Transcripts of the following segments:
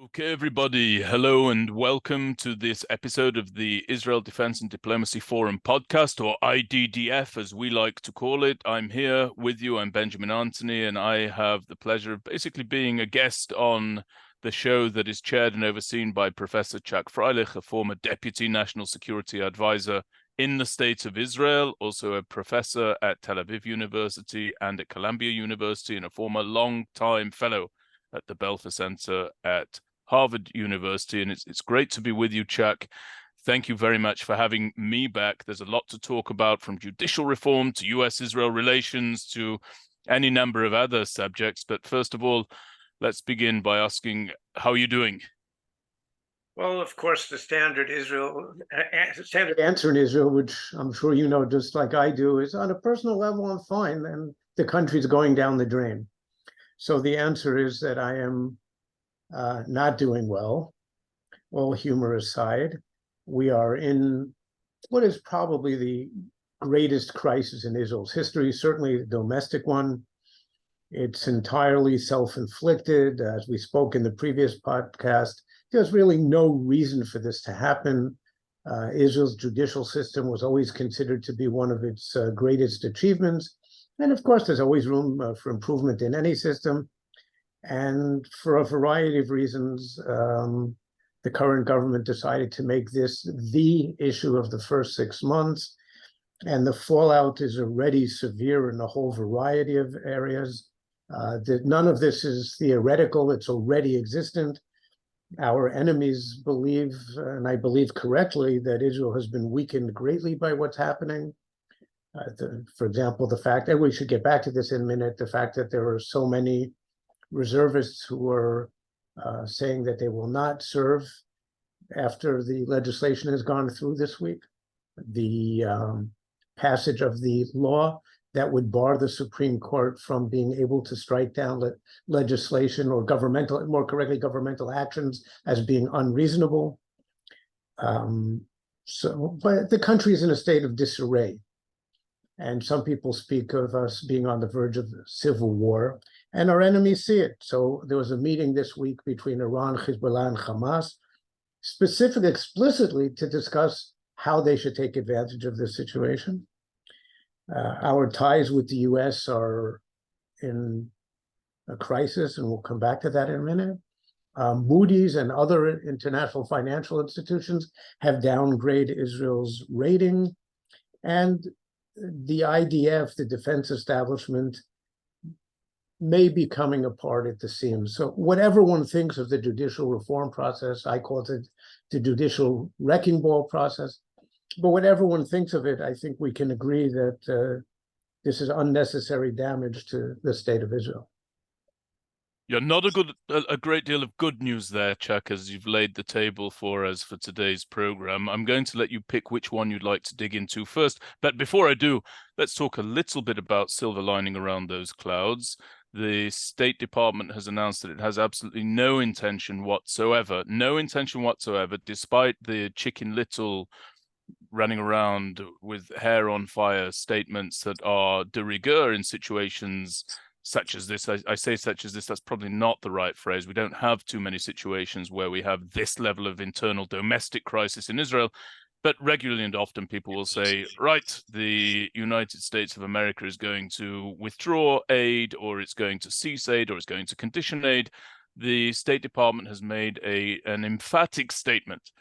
Okay, everybody, hello and welcome to this episode of the Israel Defense and Diplomacy Forum podcast, or IDDF as we like to call it. I'm here with you. I'm Benjamin Anthony, and I have the pleasure of basically being a guest on the show that is chaired and overseen by Professor Chuck Freilich, a former Deputy National Security Advisor in the State of Israel, also a professor at Tel Aviv University and at Columbia University, and a former long-time fellow at the Belfer Center at Harvard University. And it's great to be with you, Chuck. Thank you very much for having me back. There's a lot to talk about, from judicial reform to US-Israel relations to any number of other subjects. But first of all, let's begin by asking, how are you doing? Well, of course, the standard answer in Israel, which I'm sure you know just like I do, is on a personal level, I'm fine, and the country's going down the drain. So the answer is that I am not doing well. All humor aside, we are in what is probably the greatest crisis in Israel's history, certainly the domestic one. It's entirely self-inflicted. As we spoke in the previous podcast, there's really no reason for this to happen. Israel's judicial system was always considered to be one of its greatest achievements. And of course, there's always room for improvement in any system. And for a variety of reasons, the current government decided to make this the issue of the first 6 months. And the fallout is already severe in a whole variety of areas. None of this is theoretical, it's already existent. Our enemies believe, and I believe correctly, that Israel has been weakened greatly by what's happening. For example, the fact, and we should get back to this in a minute, the fact that there are so many reservists who are saying that they will not serve after the legislation has gone through this week. The passage of the law that would bar the Supreme Court from being able to strike down legislation or governmental, more correctly, governmental actions as being unreasonable. But the country is in a state of disarray. And some people speak of us being on the verge of civil war, and our enemies see it. So there was a meeting this week between Iran, Hezbollah, and Hamas, specifically, explicitly to discuss how they should take advantage of this situation. Our ties with the US are in a crisis, and we'll come back to that in a minute. Moody's and other international financial institutions have downgraded Israel's rating, and the IDF, the defense establishment, may be coming apart at the seams. So whatever one thinks of the judicial reform process, I call it the judicial wrecking ball process, but whatever one thinks of it, I think we can agree that this is unnecessary damage to the state of Israel. Yeah, not a great deal of good news there, Chuck, as you've laid the table for us for today's program. I'm going to let you pick which one you'd like to dig into first. But before I do, let's talk a little bit about silver lining around those clouds. The State Department has announced that it has absolutely no intention whatsoever, despite the Chicken Little running around with hair on fire statements that are de rigueur in situations such as this. I say such as this, that's probably not the right phrase. We don't have too many situations where we have this level of internal domestic crisis in Israel, but regularly and often people will say, right, the United States of America is going to withdraw aid, or it's going to cease aid, or it's going to condition aid. The State Department has made an emphatic statement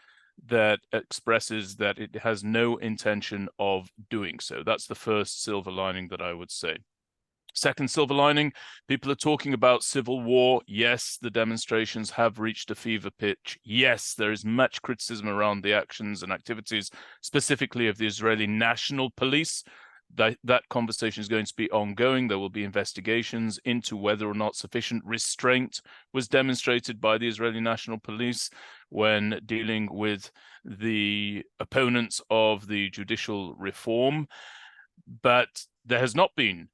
that expresses that it has no intention of doing so. That's the first silver lining that I would say. Second silver lining, people are talking about civil war. Yes, the demonstrations have reached a fever pitch. Yes, there is much criticism around the actions and activities, specifically of the Israeli National Police. That conversation is going to be ongoing. There will be investigations into whether or not sufficient restraint was demonstrated by the Israeli National Police when dealing with the opponents of the judicial reform. But there has not been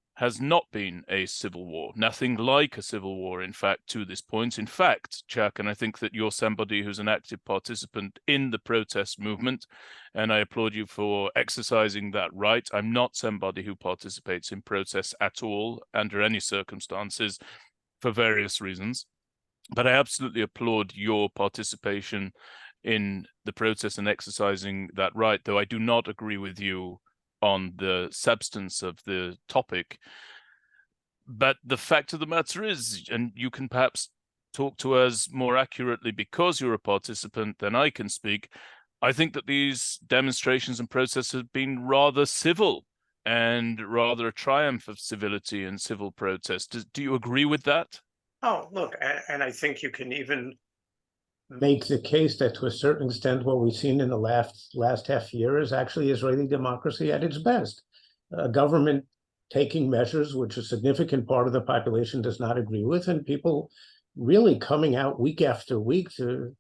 a civil war, nothing like a civil war, in fact, to this point. In fact, Chuck, and I think that you're somebody who's an active participant in the protest movement, and I applaud you for exercising that right. I'm not somebody who participates in protests at all, under any circumstances, for various reasons. But I absolutely applaud your participation in the process and exercising that right, though I do not agree with you on the substance of the topic. But the fact of the matter is, and you can perhaps talk to us more accurately because you're a participant than I can speak, I think that these demonstrations and protests have been rather civil and rather a triumph of civility and civil protest. Do you agree with that? Oh, look, and I think you can even make the case that to a certain extent what we've seen in the last half year is actually Israeli democracy at its best. A government taking measures which a significant part of the population does not agree with, and people really coming out week after week to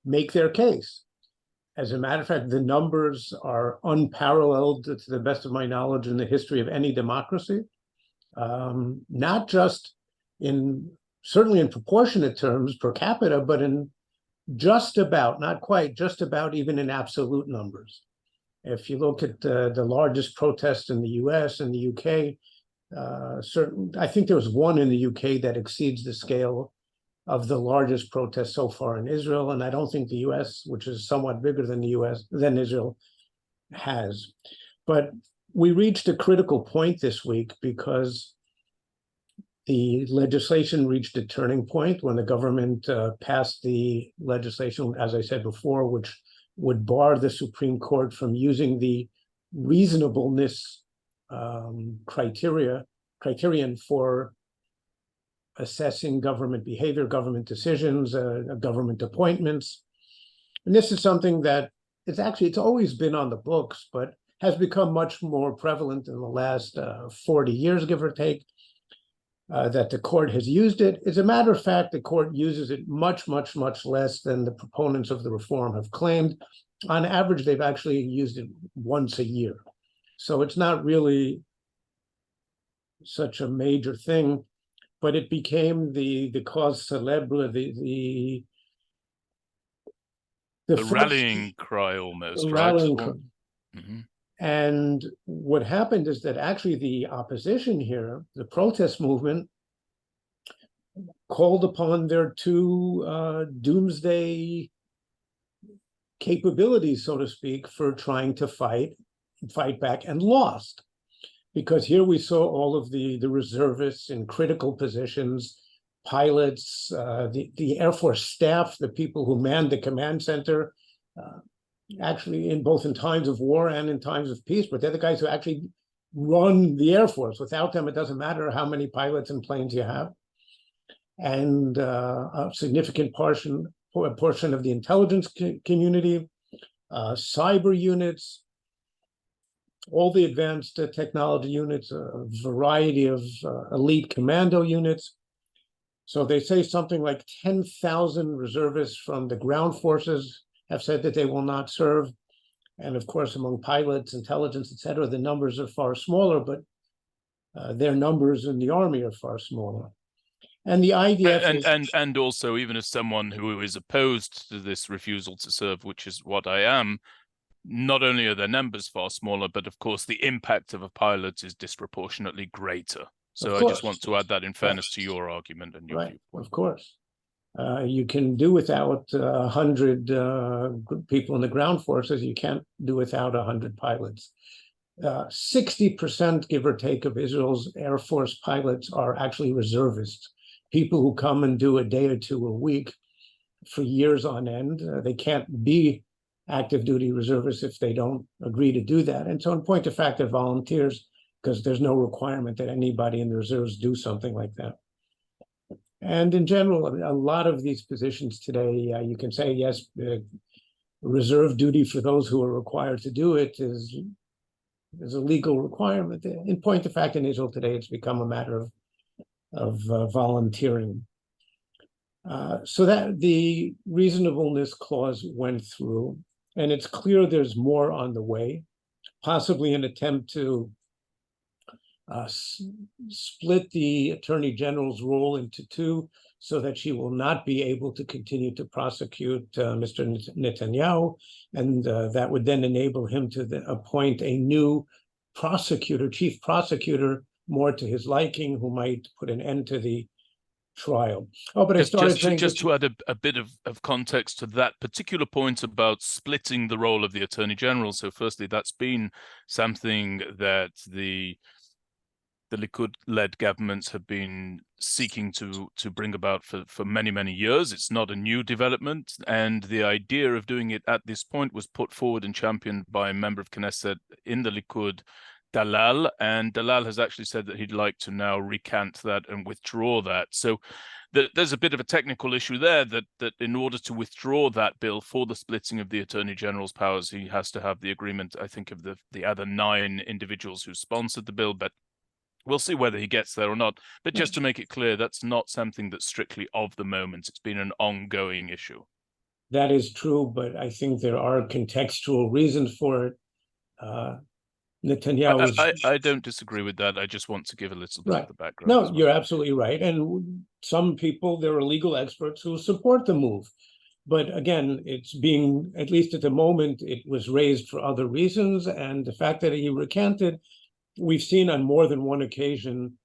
make their case. As a matter of fact, the numbers are unparalleled, to the best of my knowledge, in the history of any democracy. Not just certainly in proportionate terms per capita, but in just about, not quite, just about even in absolute numbers. If you look at the largest protests in the US and the UK, I think there was one in the UK that exceeds the scale of the largest protest so far in Israel, and I don't think the US, which is somewhat bigger than Israel, has. But we reached a critical point this week because the legislation reached a turning point when the government passed the legislation, as I said before, which would bar the Supreme Court from using the reasonableness criterion for assessing government behavior, government decisions, government appointments. And this is something that it's always been on the books, but has become much more prevalent in the last 40 years, give or take, that the court has used it. As a matter of fact, the court uses it much, much, much less than the proponents of the reform have claimed. On average, they've actually used it once a year. So it's not really such a major thing, but it became the cause célèbre, the rallying cry almost, rallying right? cry. Mm-hmm. And what happened is that actually the opposition here, the protest movement, called upon their two doomsday capabilities, so to speak, for trying to fight back, and lost. Because here we saw all of the reservists in critical positions, pilots, the Air Force staff, the people who manned the command center, actually in times of war and in times of peace, but they're the guys who actually run the Air Force. Without them, it doesn't matter how many pilots and planes you have. And a significant portion of the intelligence community, cyber units, all the advanced technology units, a variety of elite commando units. So they say something like 10,000 reservists from the ground forces have said that they will not serve. And of course, among pilots, intelligence, et cetera, the numbers are far smaller, but their numbers in the army are far smaller. And the IDF and also, even as someone who is opposed to this refusal to serve, which is what I am, not only are their numbers far smaller, but of course the impact of a pilot is disproportionately greater. So I just want to add that in fairness to your argument and your viewpoint. Of course. You can do without 100 people in the ground forces. You can't do without 100 pilots. 60%, give or take, of Israel's Air Force pilots are actually reservists, people who come and do a day or two a week for years on end. They can't be active duty reservists if they don't agree to do that. And so in point of fact, they're volunteers because there's no requirement that anybody in the reserves do something like that. And in general, a lot of these positions today, you can say, yes, reserve duty for those who are required to do it is a legal requirement. In point of fact, in Israel today, it's become a matter of volunteering. So that the reasonableness clause went through, and it's clear there's more on the way, possibly an attempt to split the Attorney General's role into two so that she will not be able to continue to prosecute Mr. Netanyahu, and that would then enable him to appoint a new prosecutor, chief prosecutor, more to his liking, who might put an end to the trial. Oh, but I started saying just to add a bit of context to that particular point about splitting the role of the Attorney General. So firstly, that's been something that the Likud-led governments have been seeking to bring about for many years. It's not a new development, and the idea of doing it at this point was put forward and championed by a member of Knesset in the Likud, Dalal, and Dalal has actually said that he'd like to now recant that and withdraw that. So there's a bit of a technical issue there that in order to withdraw that bill for the splitting of the Attorney General's powers, he has to have the agreement, I think, of the other 9 individuals who sponsored the bill, but we'll see whether he gets there or not. But just to make it clear, that's not something that's strictly of the moment. It's been an ongoing issue. That is true, but I think there are contextual reasons for it. Netanyahu I don't disagree with that. I just want to give a little bit of the background. No, well, you're absolutely right. And some people, there are legal experts who support the move. But again, it's being, at least at the moment, it was raised for other reasons. And the fact that he recanted, we've seen on more than one occasion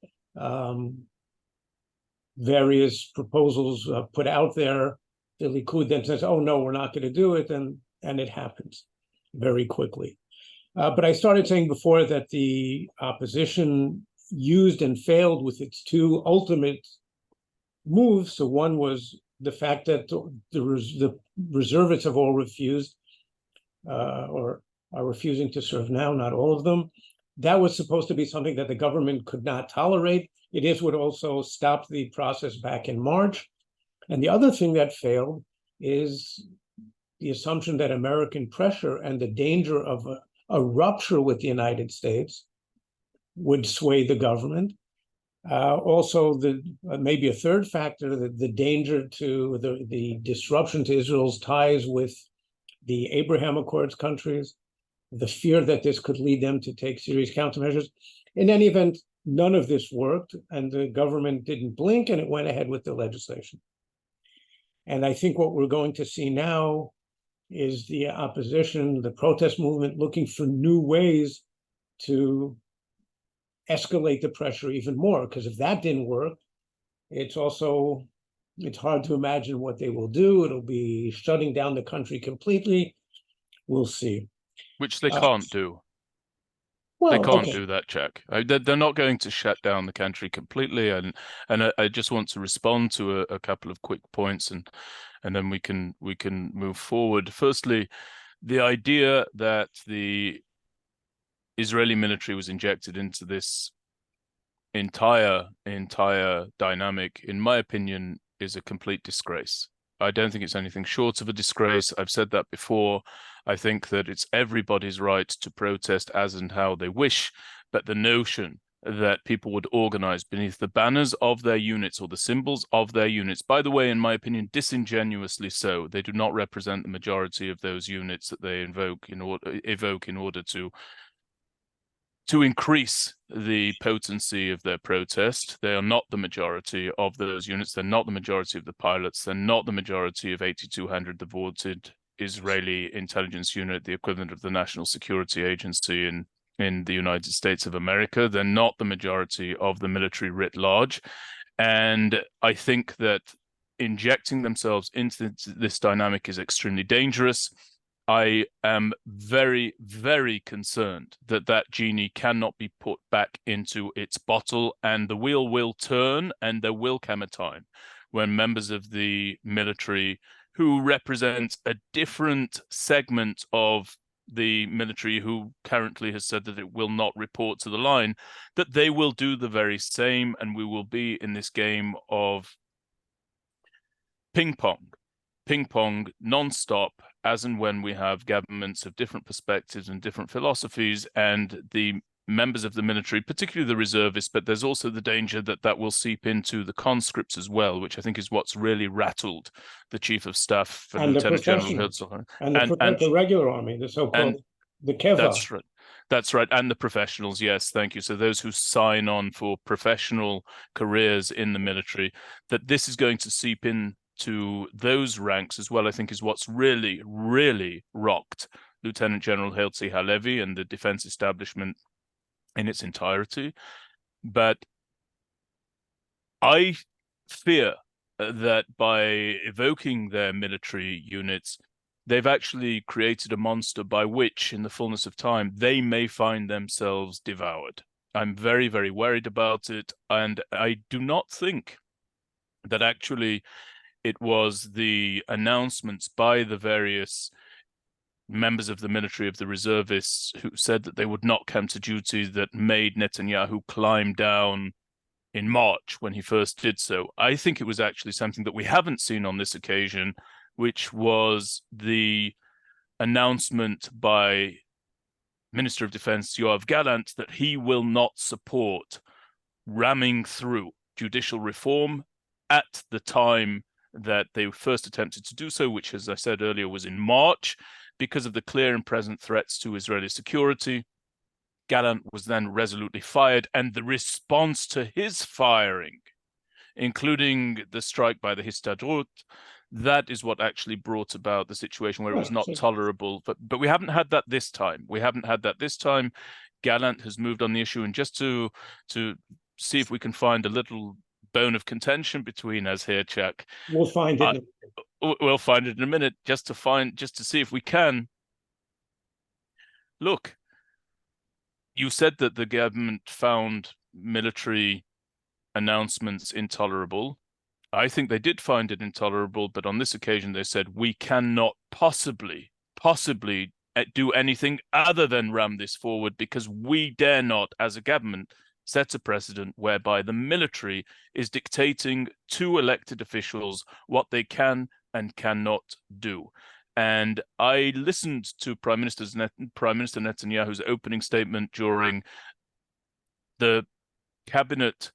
various proposals put out there. The Likud then says, oh, no, we're not going to do it. And it happens very quickly. But I started saying before that the opposition used and failed with its 2 ultimate moves. So one was the fact that the reservists have all refused or are refusing to serve now, not all of them. That was supposed to be something that the government could not tolerate. It is what also stopped the process back in March. And the other thing that failed is the assumption that American pressure and the danger of a rupture with the United States would sway the government. Also, maybe a third factor, the danger to the disruption to Israel's ties with the Abraham Accords countries, the fear that this could lead them to take serious countermeasures. In any event, none of this worked, and the government didn't blink, and it went ahead with the legislation. And I think what we're going to see now is the opposition, the protest movement, looking for new ways to escalate the pressure even more. Because if that didn't work, it's hard to imagine what they will do. It'll be shutting down the country completely. We'll see. Which they can't do. Well, they can't do that, Jack. They're not going to shut down the country completely. And I just want to respond to a couple of quick points, and then we can move forward. Firstly, the idea that the Israeli military was injected into this entire dynamic, in my opinion, is a complete disgrace. I don't think it's anything short of a disgrace. I've said that before. I think that it's everybody's right to protest as and how they wish, but the notion that people would organize beneath the banners of their units or the symbols of their units, by the way, in my opinion, disingenuously so. They do not represent the majority of those units that they evoke in order to increase the potency of their protest. They are not the majority of those units. They're not the majority of the pilots. They're not the majority of 8,200 devoted Israeli intelligence unit, the equivalent of the National Security Agency in the United States of America. They're not the majority of the military writ large. And I think that injecting themselves into this dynamic is extremely dangerous. I am very, very concerned that that genie cannot be put back into its bottle, and the wheel will turn, and there will come a time when members of the military who represent a different segment of the military, who currently has said that it will not report to the line, that they will do the very same, and we will be in this game of ping pong non-stop, as and when we have governments of different perspectives and different philosophies, and the members of the military, particularly the reservists, but there's also the danger that that will seep into the conscripts as well, which I think is what's really rattled the Chief of Staff for Lieutenant General Herzl. And the regular army, the so-called the Keva. That's right. That's right. And the professionals. Yes, thank you. So those who sign on for professional careers in the military, that this is going to seep in to those ranks as well, I think is what's really, really rocked Lieutenant General Herzi Halevi and the defense establishment in its entirety. But I fear that by evoking their military units, they've actually created a monster by which, in the fullness of time, they may find themselves devoured. I'm very, very worried about it, and I do not think that actually it was the announcements by the various members of the military, of the reservists, who said that they would not come to duty, that made Netanyahu climb down in March when he first did so. I think it was actually something that we haven't seen on this occasion, which was the announcement by Minister of Defense Yoav Gallant that he will not support ramming through judicial reform at the time that they first attempted to do so, which, as I said earlier, was in March, because of the clear and present threats to Israeli security. Gallant was then resolutely fired, and the response to his firing, including the strike by the Histadrut, that is what actually brought about the situation where it was not tolerable. But we haven't had that this time. We haven't had that this time. Gallant has moved on the issue, and just to see if we can find a little bone of contention between us here, Chuck. We'll find it. We'll find it in a minute, just to see if we can. Look, you said that the government found military announcements intolerable. I think they did find it intolerable, but on this occasion they said, we cannot possibly do anything other than ram this forward, because we dare not, as a government, set a precedent whereby the military is dictating to elected officials what they can and cannot do. And I listened to Prime Minister Netanyahu's opening statement during the cabinet,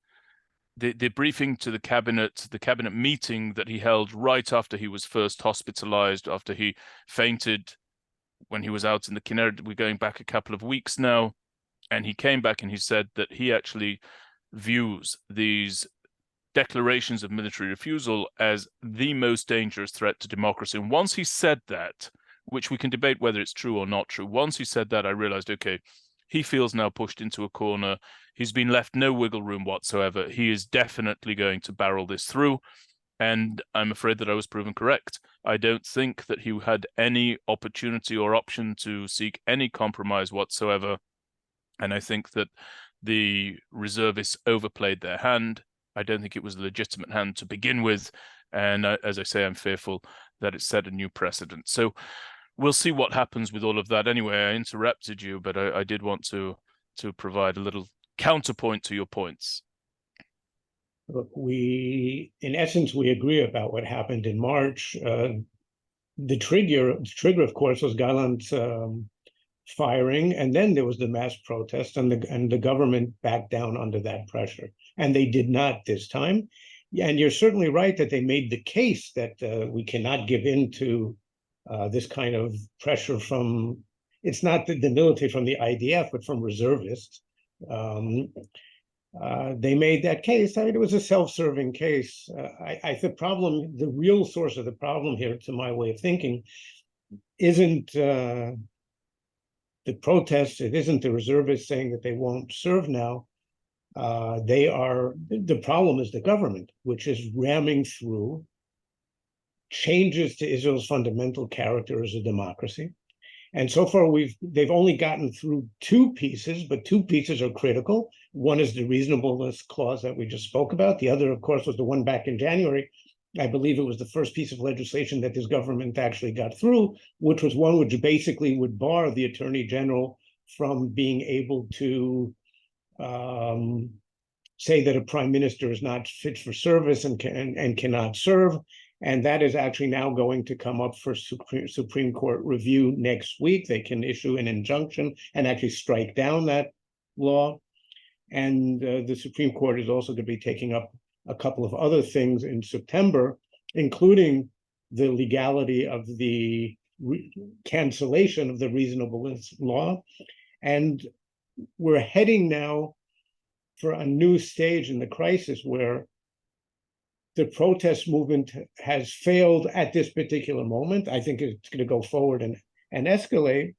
the briefing to the cabinet meeting that he held right after he was first hospitalized, after he fainted when he was out in the Kinneret. We're going back a couple of weeks now. And he came back and he said that he actually views these declarations of military refusal as the most dangerous threat to democracy. And once he said that, which we can debate whether it's true or not true, once he said that, I realized, okay, he feels now pushed into a corner. He's been left no wiggle room whatsoever. He is definitely going to barrel this through. And I'm afraid that I was proven correct. I don't think that he had any opportunity or option to seek any compromise whatsoever. And I think that the reservists overplayed their hand. I don't think it was a legitimate hand to begin with. And as I say, I'm fearful that it set a new precedent. So we'll see what happens with all of that. Anyway, I interrupted you, but I did want to provide a little counterpoint to your points. Look, in essence, we agree about what happened in March. The trigger, of course, was Gallant's firing, and then there was the mass protest, and the government backed down under that pressure, and they did not this time. And you're certainly right that they made the case that we cannot give in to this kind of pressure from, it's not the military, from the IDF, but from reservists. They made that case. I mean, it was a self-serving case. The real source of the problem here, to my way of thinking, isn't the protests. It isn't the reservists saying that they won't serve now. The problem is the government, which is ramming through changes to Israel's fundamental character as a democracy. And so far, they've only gotten through two pieces, but two pieces are critical. One is the reasonableness clause that we just spoke about. The other, of course, was the one back in January. I believe it was the first piece of legislation that this government actually got through, which was one which basically would bar the attorney general from being able to say that a prime minister is not fit for service and cannot serve. And that is actually now going to come up for Supreme Court review next week. They can issue an injunction and actually strike down that law. And the Supreme Court is also going to be taking up a couple of other things in September, including the legality of the cancellation of the reasonableness law. And we're heading now for a new stage in the crisis where the protest movement has failed at this particular moment. I think it's going to go forward and escalate.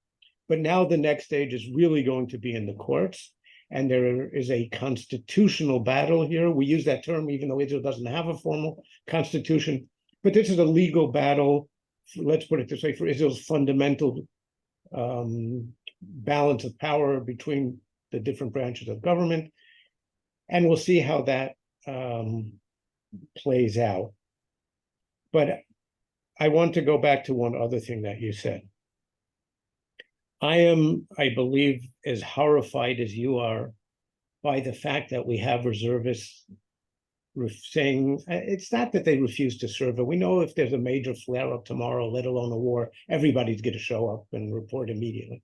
But now the next stage is really going to be in the courts. and there is a constitutional battle here. We use that term even though Israel doesn't have a formal constitution, but this is a legal battle, let's put it this way, for Israel's fundamental balance of power between the different branches of government. And we'll see how that plays out. But I want to go back to one other thing that you said. I am, I believe, as horrified as you are by the fact that we have reservists saying it's not that they refuse to serve, but we know if there's a major flare-up tomorrow, let alone a war, everybody's going to show up and report immediately.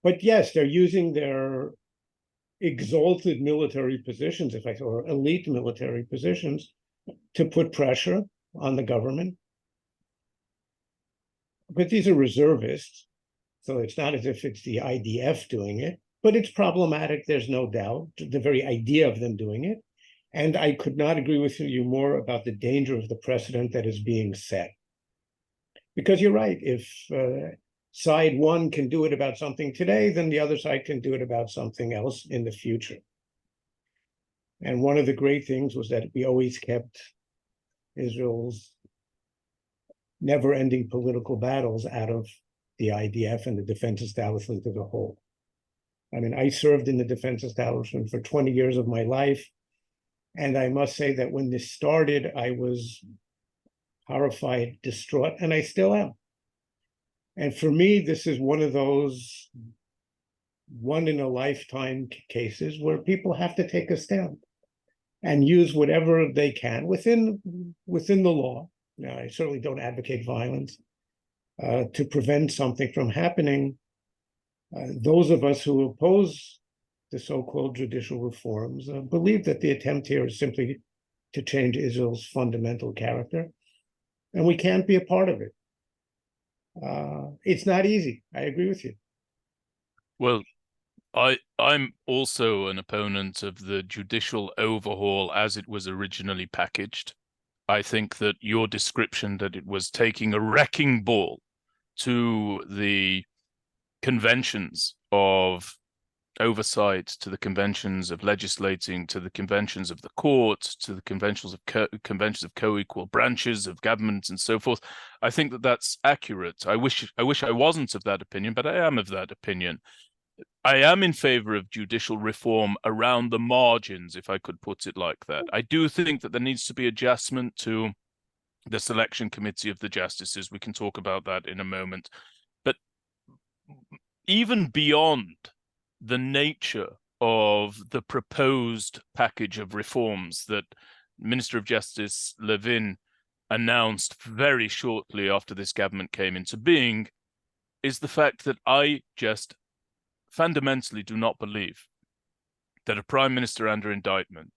But yes, they're using their exalted military positions, or elite military positions, to put pressure on the government. But these are reservists, so it's not as if it's the IDF doing it, but it's problematic, there's no doubt, the very idea of them doing it. And I could not agree with you more about the danger of the precedent that is being set. Because you're right, if side one can do it about something today, then the other side can do it about something else in the future. And one of the great things was that we always kept Israel's never-ending political battles out of the IDF and the defense establishment as a whole. I mean, I served in the defense establishment for 20 years of my life, and I must say that when this started, I was horrified, distraught, and I still am. And for me, this is one of those one-in-a-lifetime cases where people have to take a stand and use whatever they can within the law. Now, I certainly don't advocate violence to prevent something from happening. Those of us who oppose the so-called judicial reforms believe that the attempt here is simply to change Israel's fundamental character, and we can't be a part of it. It's not easy. I agree with you. Well, I'm also an opponent of the judicial overhaul as it was originally packaged. I think that your description that it was taking a wrecking ball to the conventions of oversight, to the conventions of legislating, to the conventions of the court, to the conventions of co-equal branches of government and so forth. I think that that's accurate. I wish I wasn't of that opinion, but I am of that opinion. I am in favor of judicial reform around the margins, if I could put it like that. I do think that there needs to be adjustment to the selection committee of the justices. We can talk about that in a moment. But even beyond the nature of the proposed package of reforms that Minister of Justice Levin announced very shortly after this government came into being, is the fact that I just fundamentally do not believe that a prime minister under indictment,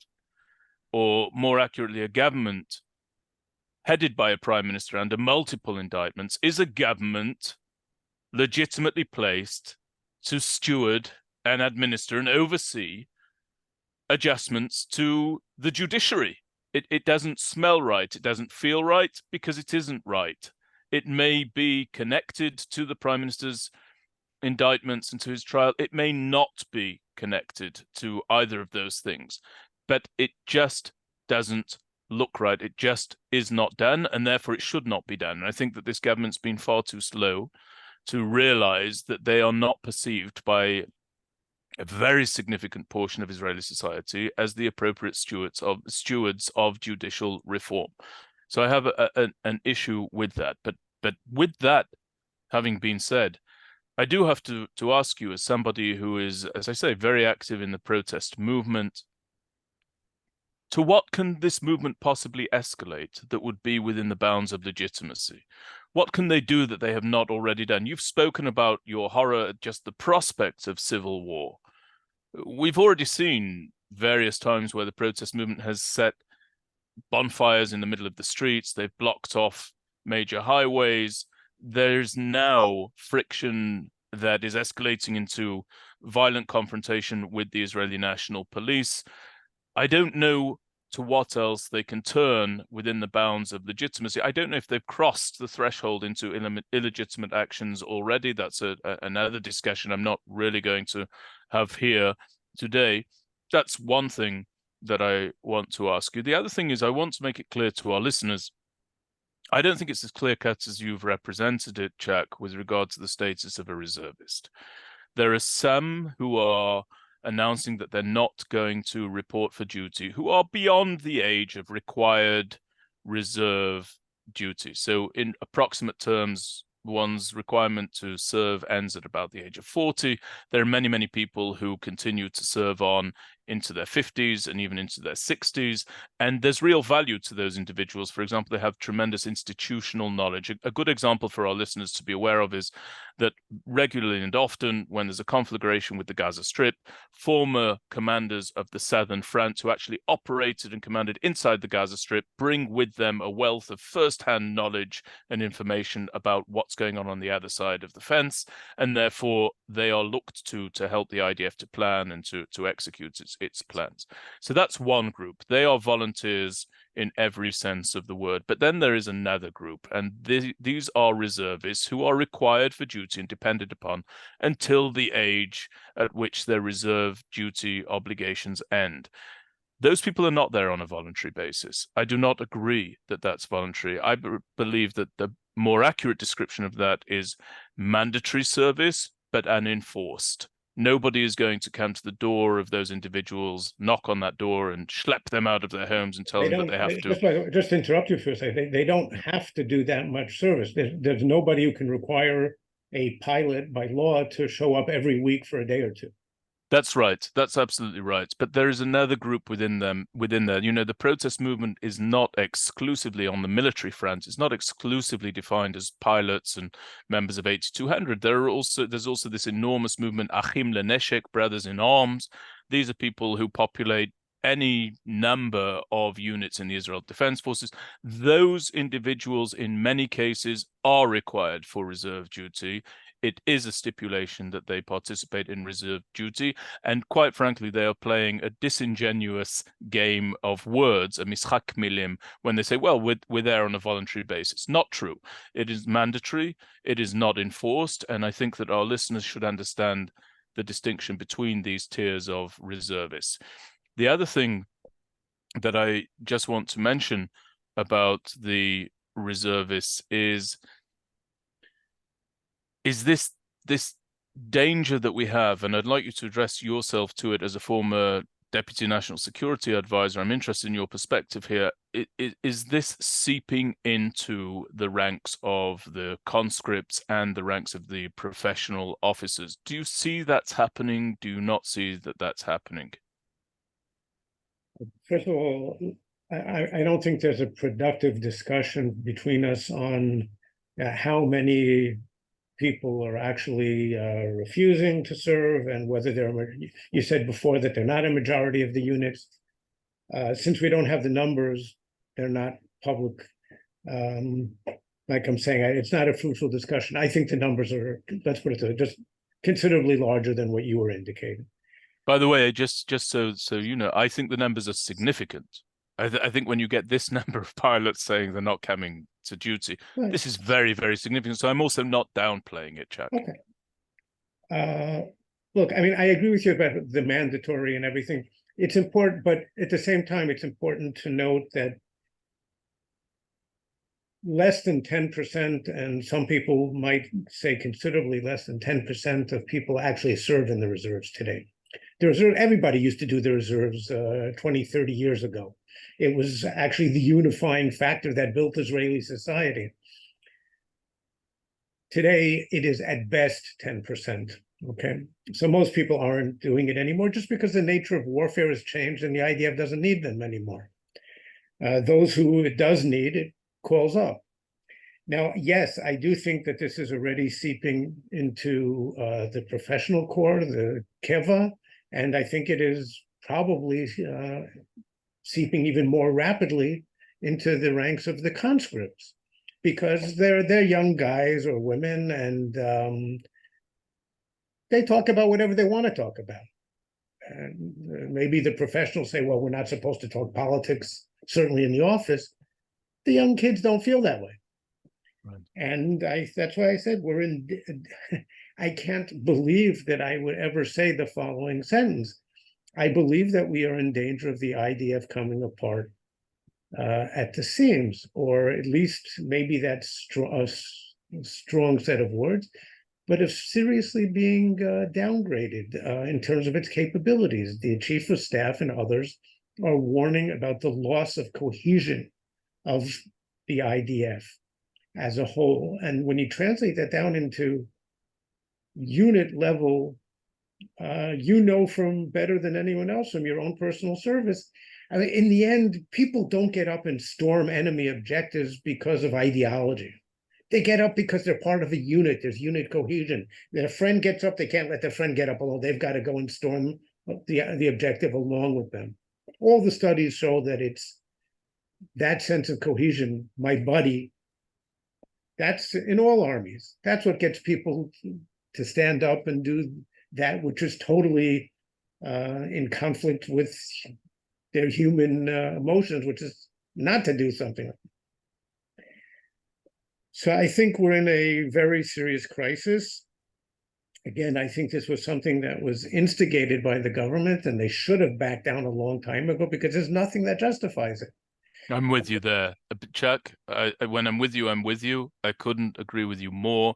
or more accurately, a government headed by a prime minister under multiple indictments, is a government legitimately placed to steward and administer and oversee adjustments to the judiciary. It doesn't smell right. It doesn't feel right because it isn't right. It may be connected to the prime minister's indictments and to his trial. It may not be connected to either of those things, but it just doesn't look right. It just is not done, and therefore it should not be done. And I think that this government's been far too slow to realize that they are not perceived by a very significant portion of Israeli society as the appropriate stewards of judicial reform. So I have an issue with that. But with that having been said, I do have to ask you, as somebody who is, as I say, very active in the protest movement, to what can this movement possibly escalate that would be within the bounds of legitimacy? What can they do that they have not already done? You've spoken about your horror at just the prospect of civil war. We've already seen various times where the protest movement has set bonfires in the middle of the streets. They've blocked off major highways. There's now friction that is escalating into violent confrontation with the Israeli National Police. I don't know to what else they can turn within the bounds of legitimacy. I don't know if they've crossed the threshold into illegitimate actions already. That's another discussion I'm not really going to have here. today. That's one thing that I want to ask you. The other thing is I want to make it clear to our listeners, I don't think it's as clear-cut as you've represented it, Chuck, with regard to the status of a reservist. There are some who are announcing that they're not going to report for duty, who are beyond the age of required reserve duty. So in approximate terms, one's requirement to serve ends at about the age of 40. There are many, many people who continue to serve on into their 50s and even into their 60s. And there's real value to those individuals. For example, they have tremendous institutional knowledge. A good example for our listeners to be aware of is that regularly and often, when there's a conflagration with the Gaza Strip, former commanders of the Southern Front who actually operated and commanded inside the Gaza Strip bring with them a wealth of first-hand knowledge and information about what's going on the other side of the fence, and therefore they are looked to help the IDF to plan and to execute its plans. So that's one group. They are volunteers in every sense of the word. But then there is another group, and these are reservists who are required for duty and depended upon until the age at which their reserve duty obligations end. Those people are not there on a voluntary basis. I do not agree that that's voluntary. I believe that the more accurate description of that is mandatory service, but unenforced. Nobody is going to come to the door of those individuals, knock on that door, and schlep them out of their homes and tell them that they have to. Just to interrupt you for a second, they don't have to do that much service. There's nobody who can require a pilot by law to show up every week for a day or two. That's right. That's absolutely right. But there is another group within there. You know, the protest movement is not exclusively on the military front. It's not exclusively defined as pilots and members of 8200. There's also this enormous movement, Achim Leneshek, brothers in arms. These are people who populate any number of units in the Israel Defense Forces. Those individuals, in many cases, are required for reserve duty. It is a stipulation that they participate in reserve duty. And quite frankly, they are playing a disingenuous game of words, a mischak milim, when they say, well, we're there on a voluntary basis. Not true. It is mandatory. It is not enforced. And I think that our listeners should understand the distinction between these tiers of reservists. The other thing that I just want to mention about the reservists is this danger that we have, and I'd like you to address yourself to it as a former Deputy National Security Advisor. I'm interested in your perspective here. Is this seeping into the ranks of the conscripts and the ranks of the professional officers? Do you see that's happening? Do you not see that that's happening? First of all, I don't think there's a productive discussion between us on how many people are actually refusing to serve and whether you said before that they're not a majority of the units. Since we don't have the numbers, they're not public. Like I'm saying, it's not a fruitful discussion. I think the numbers are, let's put it to just considerably larger than what you were indicating. By the way, just so you know, I think the numbers are significant. I think when you get this number of pilots saying they're not coming to duty, right, this is very, very significant. So I'm also not downplaying it, Chuck. Okay. Look, I mean, I agree with you about the mandatory and everything. It's important, but at the same time, it's important to note that less than 10%, and some people might say considerably less than 10% of people actually serve in the reserves today. The reserve, everybody used to do the reserves 20, 30 years ago. It was actually the unifying factor that built Israeli society. Today, it is at best 10%, okay? So most people aren't doing it anymore just because the nature of warfare has changed and the IDF doesn't need them anymore. Those who it does need, it calls up. Now, yes, I do think that this is already seeping into the professional corps, the keva, and I think it is probably seeping even more rapidly into the ranks of the conscripts, because they're young guys or women, and they talk about whatever they want to talk about. And maybe the professionals say, well, we're not supposed to talk politics, certainly in the office. The young kids don't feel that way. Right. And that's why I said I can't believe that I would ever say the following sentence. I believe that we are in danger of the IDF coming apart at the seams, or at least maybe that's a strong set of words, but of seriously being downgraded in terms of its capabilities. The chief of staff and others are warning about the loss of cohesion of the IDF as a whole. And when you translate that down into unit level, you know from better than anyone else from your own personal service. I mean, in the end, people don't get up and storm enemy objectives because of ideology. They get up because they're part of a unit. There's unit cohesion. Their friend gets up, they can't let their friend get up alone. They've got to go and storm the objective along with them. All the studies show that it's that sense of cohesion, my buddy, that's in all armies. That's what gets people to stand up and do that, which is totally in conflict with their human emotions, which is not to do something. So I think we're in a very serious crisis. Again, I think this was something that was instigated by the government, and they should have backed down a long time ago because there's nothing that justifies it. I'm with you there, Chuck. When I'm with you, I'm with you. I couldn't agree with you more.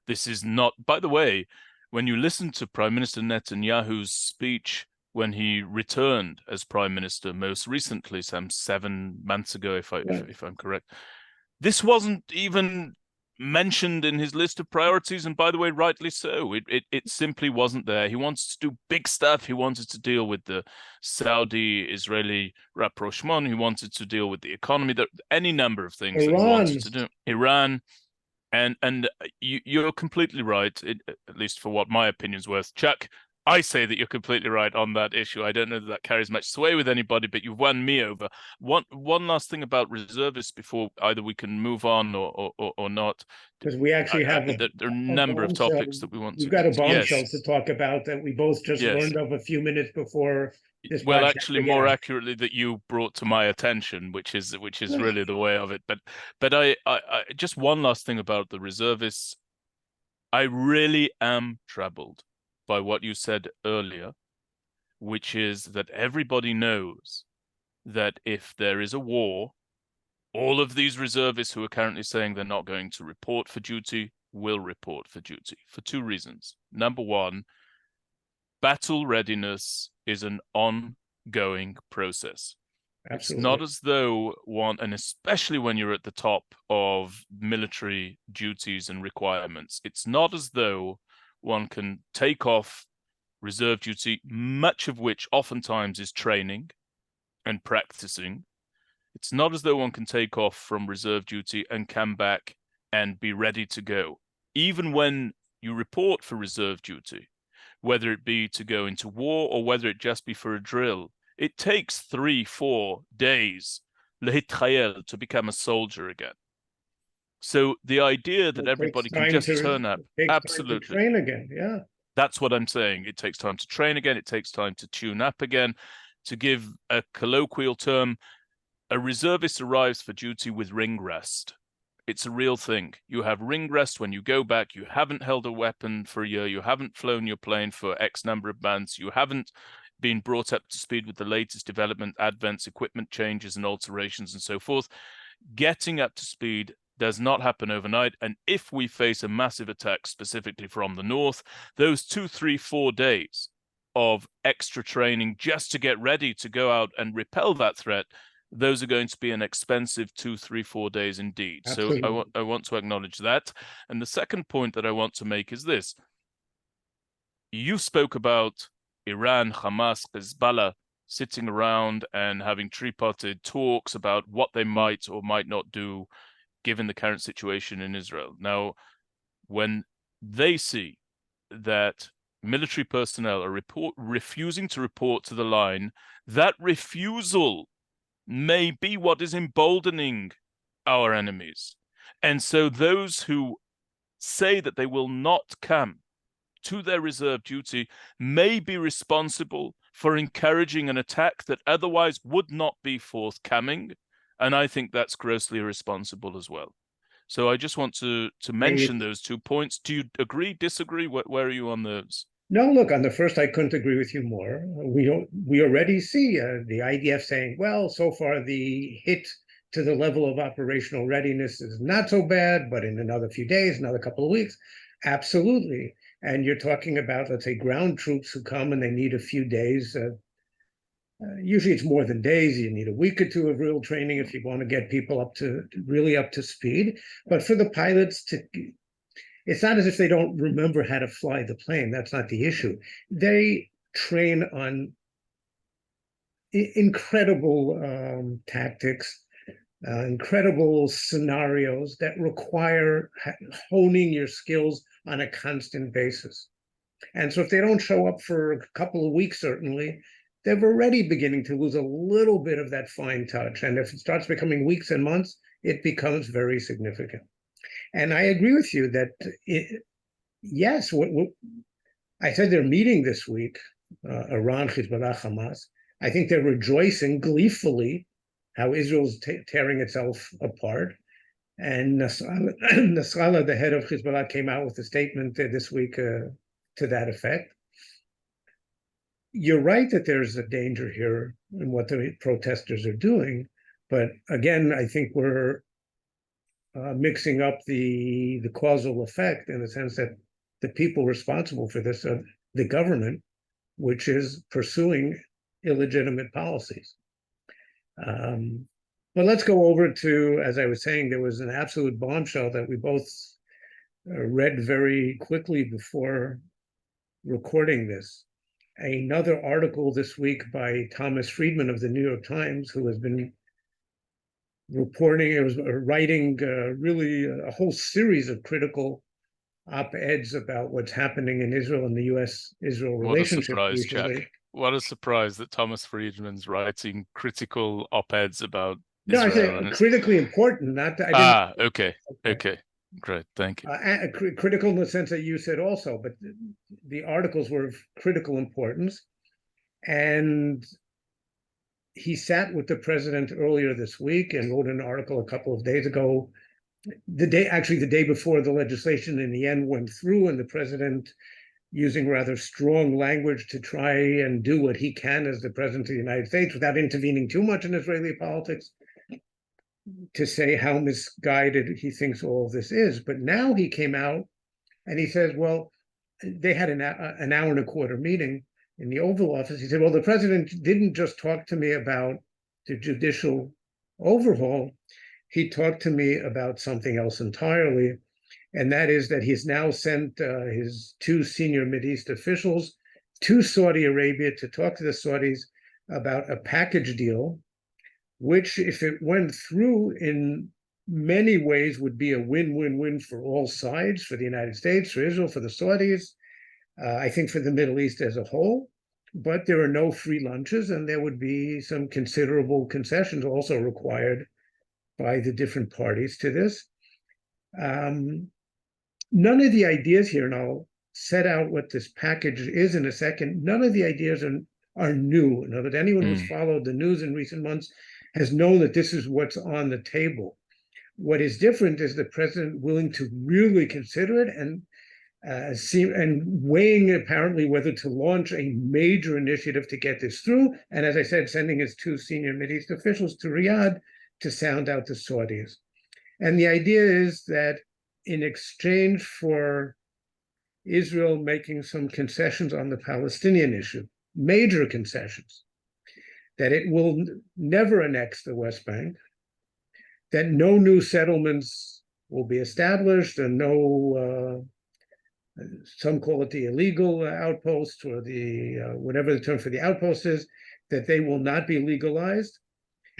This is not, by the way, when you listen to Prime Minister Netanyahu's speech when he returned as Prime Minister most recently, some 7 months ago, if I'm correct, this wasn't even mentioned in his list of priorities, and by the way, rightly so. It simply wasn't there. He wants to do big stuff. He wanted to deal with the Saudi-Israeli rapprochement. He wanted to deal with the economy. There any number of things that he wanted to do. Iran. And you're completely right, at least for what my opinion's worth. Chuck, I say that you're completely right on that issue. I don't know that carries much sway with anybody, but you've won me over. One last thing about reservists before either we can move on or not. Because we actually have there are a number of topics that we want to. We've got a bombshell to talk about that we both just learned of a few minutes before this. Well, actually, more accurately, that you brought to my attention, which is really the way of it. But I just one last thing about the reservists. I really am troubled by what you said earlier, which is that everybody knows that if there is a war, all of these reservists who are currently saying they're not going to report for duty will report for duty for 2 reasons. Number one, battle readiness is an ongoing process. Absolutely. It's not as though one, and especially when you're at the top of military duties and requirements, it's not as though one can take off reserve duty, much of which oftentimes is training and practicing. It's not as though one can take off from reserve duty and come back and be ready to go. Even when you report for reserve duty, whether it be to go into war or whether it just be for a drill, it takes 3-4 days to become a soldier again. So the idea that everybody can just turn up, absolutely, to train again, yeah. That's what I'm saying. It takes time to train again. It takes time to tune up again. To give a colloquial term, a reservist arrives for duty with ring rest. It's a real thing. You have ring rest when you go back. You haven't held a weapon for a year. You haven't flown your plane for X number of months. You haven't been brought up to speed with the latest development, advents, equipment changes and alterations and so forth. Getting up to speed does not happen overnight. And if we face a massive attack specifically from the north, those 2, 3, 4 days of extra training just to get ready to go out and repel that threat, those are going to be an expensive 2, 3, 4 days indeed. Absolutely. So I want to acknowledge that. And the second point that I want to make is this. You spoke about Iran, Hamas, Hezbollah sitting around and having tripartite talks about what they might or might not do given the current situation in Israel. Now, when they see that military personnel are refusing to report to the line, that refusal may be what is emboldening our enemies. And so those who say that they will not come to their reserve duty may be responsible for encouraging an attack that otherwise would not be forthcoming. And I think that's grossly irresponsible as well. So I just want to mention those 2 points. Do you agree, disagree? Where are you on those? No, look, on the first, I couldn't agree with you more. We already see the IDF saying, well, so far the hit to the level of operational readiness is not so bad, but in another few days, another couple of weeks, absolutely. And you're talking about, let's say, ground troops who come and they need a few days. Usually it's more than days. You need a week or two of real training if you want to get people really up to speed. But for the pilots to it's not as if they don't remember how to fly the plane. That's not the issue. They train on incredible tactics, incredible scenarios that require honing your skills on a constant basis. And so if they don't show up for a couple of weeks, certainly, they're already beginning to lose a little bit of that fine touch. And if it starts becoming weeks and months, it becomes very significant. And I agree with you that, yes, I said they're meeting this week, Iran, Hezbollah, Hamas. I think they're rejoicing gleefully how Israel's tearing itself apart. And Nasrallah, the head of Hezbollah, came out with a statement this week to that effect. You're right that there's a danger here in what the protesters are doing. But again, I think we're mixing up the causal effect in the sense that the people responsible for this are the government, which is pursuing illegitimate policies. But let's go over to, as I was saying, there was an absolute bombshell that we both read very quickly before recording this. Another article this week by Thomas Friedman of the New York Times, who has been writing really a whole series of critical op-eds about what's happening in Israel and the U.S.-Israel relationship recently. Jack. What a surprise that Thomas Friedman's writing critical op-eds about Israel. No, I say critically important, not... Okay. Great, thank you. Critical in the sense that you said also, but the articles were of critical importance. And he sat with the president earlier this week and wrote an article a couple of days ago, the day before the legislation in the end went through, and the president, using rather strong language to try and do what he can as the president of the United States without intervening too much in Israeli politics, to say how misguided he thinks all of this is. But now he came out and he says, well, they had an hour and a quarter meeting in the Oval Office. He said, well, the president didn't just talk to me about the judicial overhaul. He talked to me about something else entirely. And that is that he's now sent his two senior Mideast officials to Saudi Arabia to talk to the Saudis about a package deal, which, if it went through, in many ways would be a win-win-win for all sides, for the United States, for Israel, for the Saudis, I think for the Middle East as a whole. But there are no free lunches, and there would be some considerable concessions also required by the different parties to this. None of the ideas here, and I'll set out what this package is in a second, none of the ideas are new. In other words, anyone who's followed the news in recent months has known that this is what's on the table. What is different is the president willing to really consider it and weighing apparently whether to launch a major initiative to get this through. And as I said, sending his two senior Mideast officials to Riyadh to sound out the Saudis. And the idea is that in exchange for Israel making some concessions on the Palestinian issue, major concessions, that it will never annex the West Bank, that no new settlements will be established, and no, some call it the illegal outpost, or the whatever the term for the outpost is, that they will not be legalized,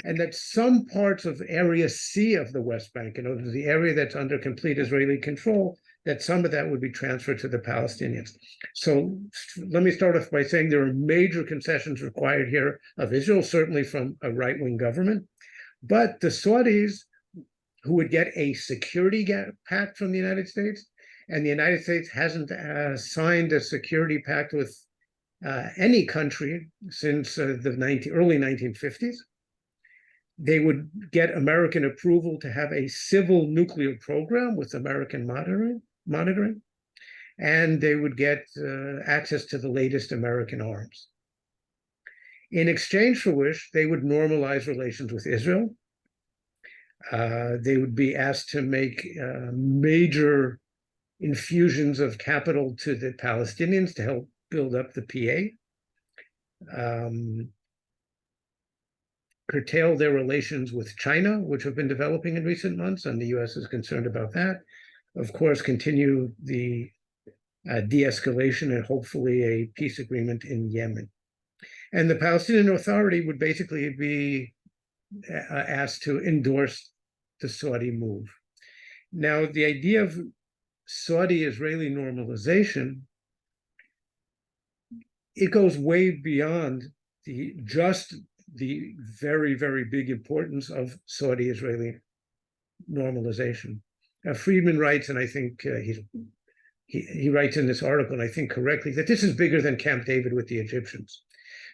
and that some parts of Area C of the West Bank, in other words, the area that's under complete Israeli control, that some of that would be transferred to the Palestinians. So let me start off by saying there are major concessions required here of Israel, certainly from a right-wing government. But the Saudis, who would get a security pact from the United States, and the United States hasn't signed a security pact with any country since the early 1950s. They would get American approval to have a civil nuclear program with American monitoring. and they would get access to the latest American arms. In exchange for which, they would normalize relations with Israel. They would be asked to make major infusions of capital to the Palestinians to help build up the PA. Curtail their relations with China, which have been developing in recent months, and the US is concerned about that. Of course, continue the de-escalation and hopefully a peace agreement in Yemen. And the Palestinian Authority would basically be asked to endorse the Saudi move. Now, the idea of Saudi-Israeli normalization, it goes way beyond just the very, very big importance of Saudi-Israeli normalization. Friedman writes, and I think he writes in this article, and I think correctly, that this is bigger than Camp David with the Egyptians,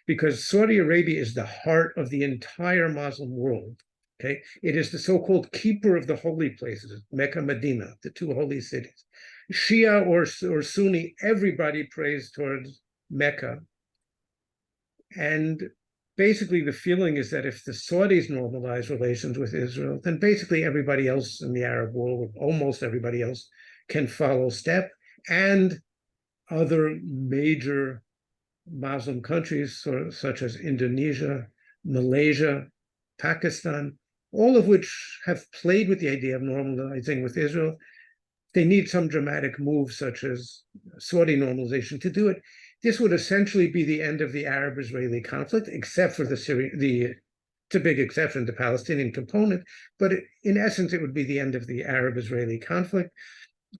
because Saudi Arabia is the heart of the entire Muslim world. Okay, it is the so-called keeper of the holy places, Mecca, Medina, the two holy cities. Shia or Sunni, everybody prays towards Mecca. And basically the feeling is that if the Saudis normalize relations with Israel, then basically everybody else in the Arab world, almost everybody else, can follow step. And other major Muslim countries, such as Indonesia, Malaysia, Pakistan, all of which have played with the idea of normalizing with Israel, they need some dramatic move, such as Saudi normalization, to do it. This would essentially be the end of the Arab-Israeli conflict, except for it's a big exception, the Palestinian component, but in essence, it would be the end of the Arab-Israeli conflict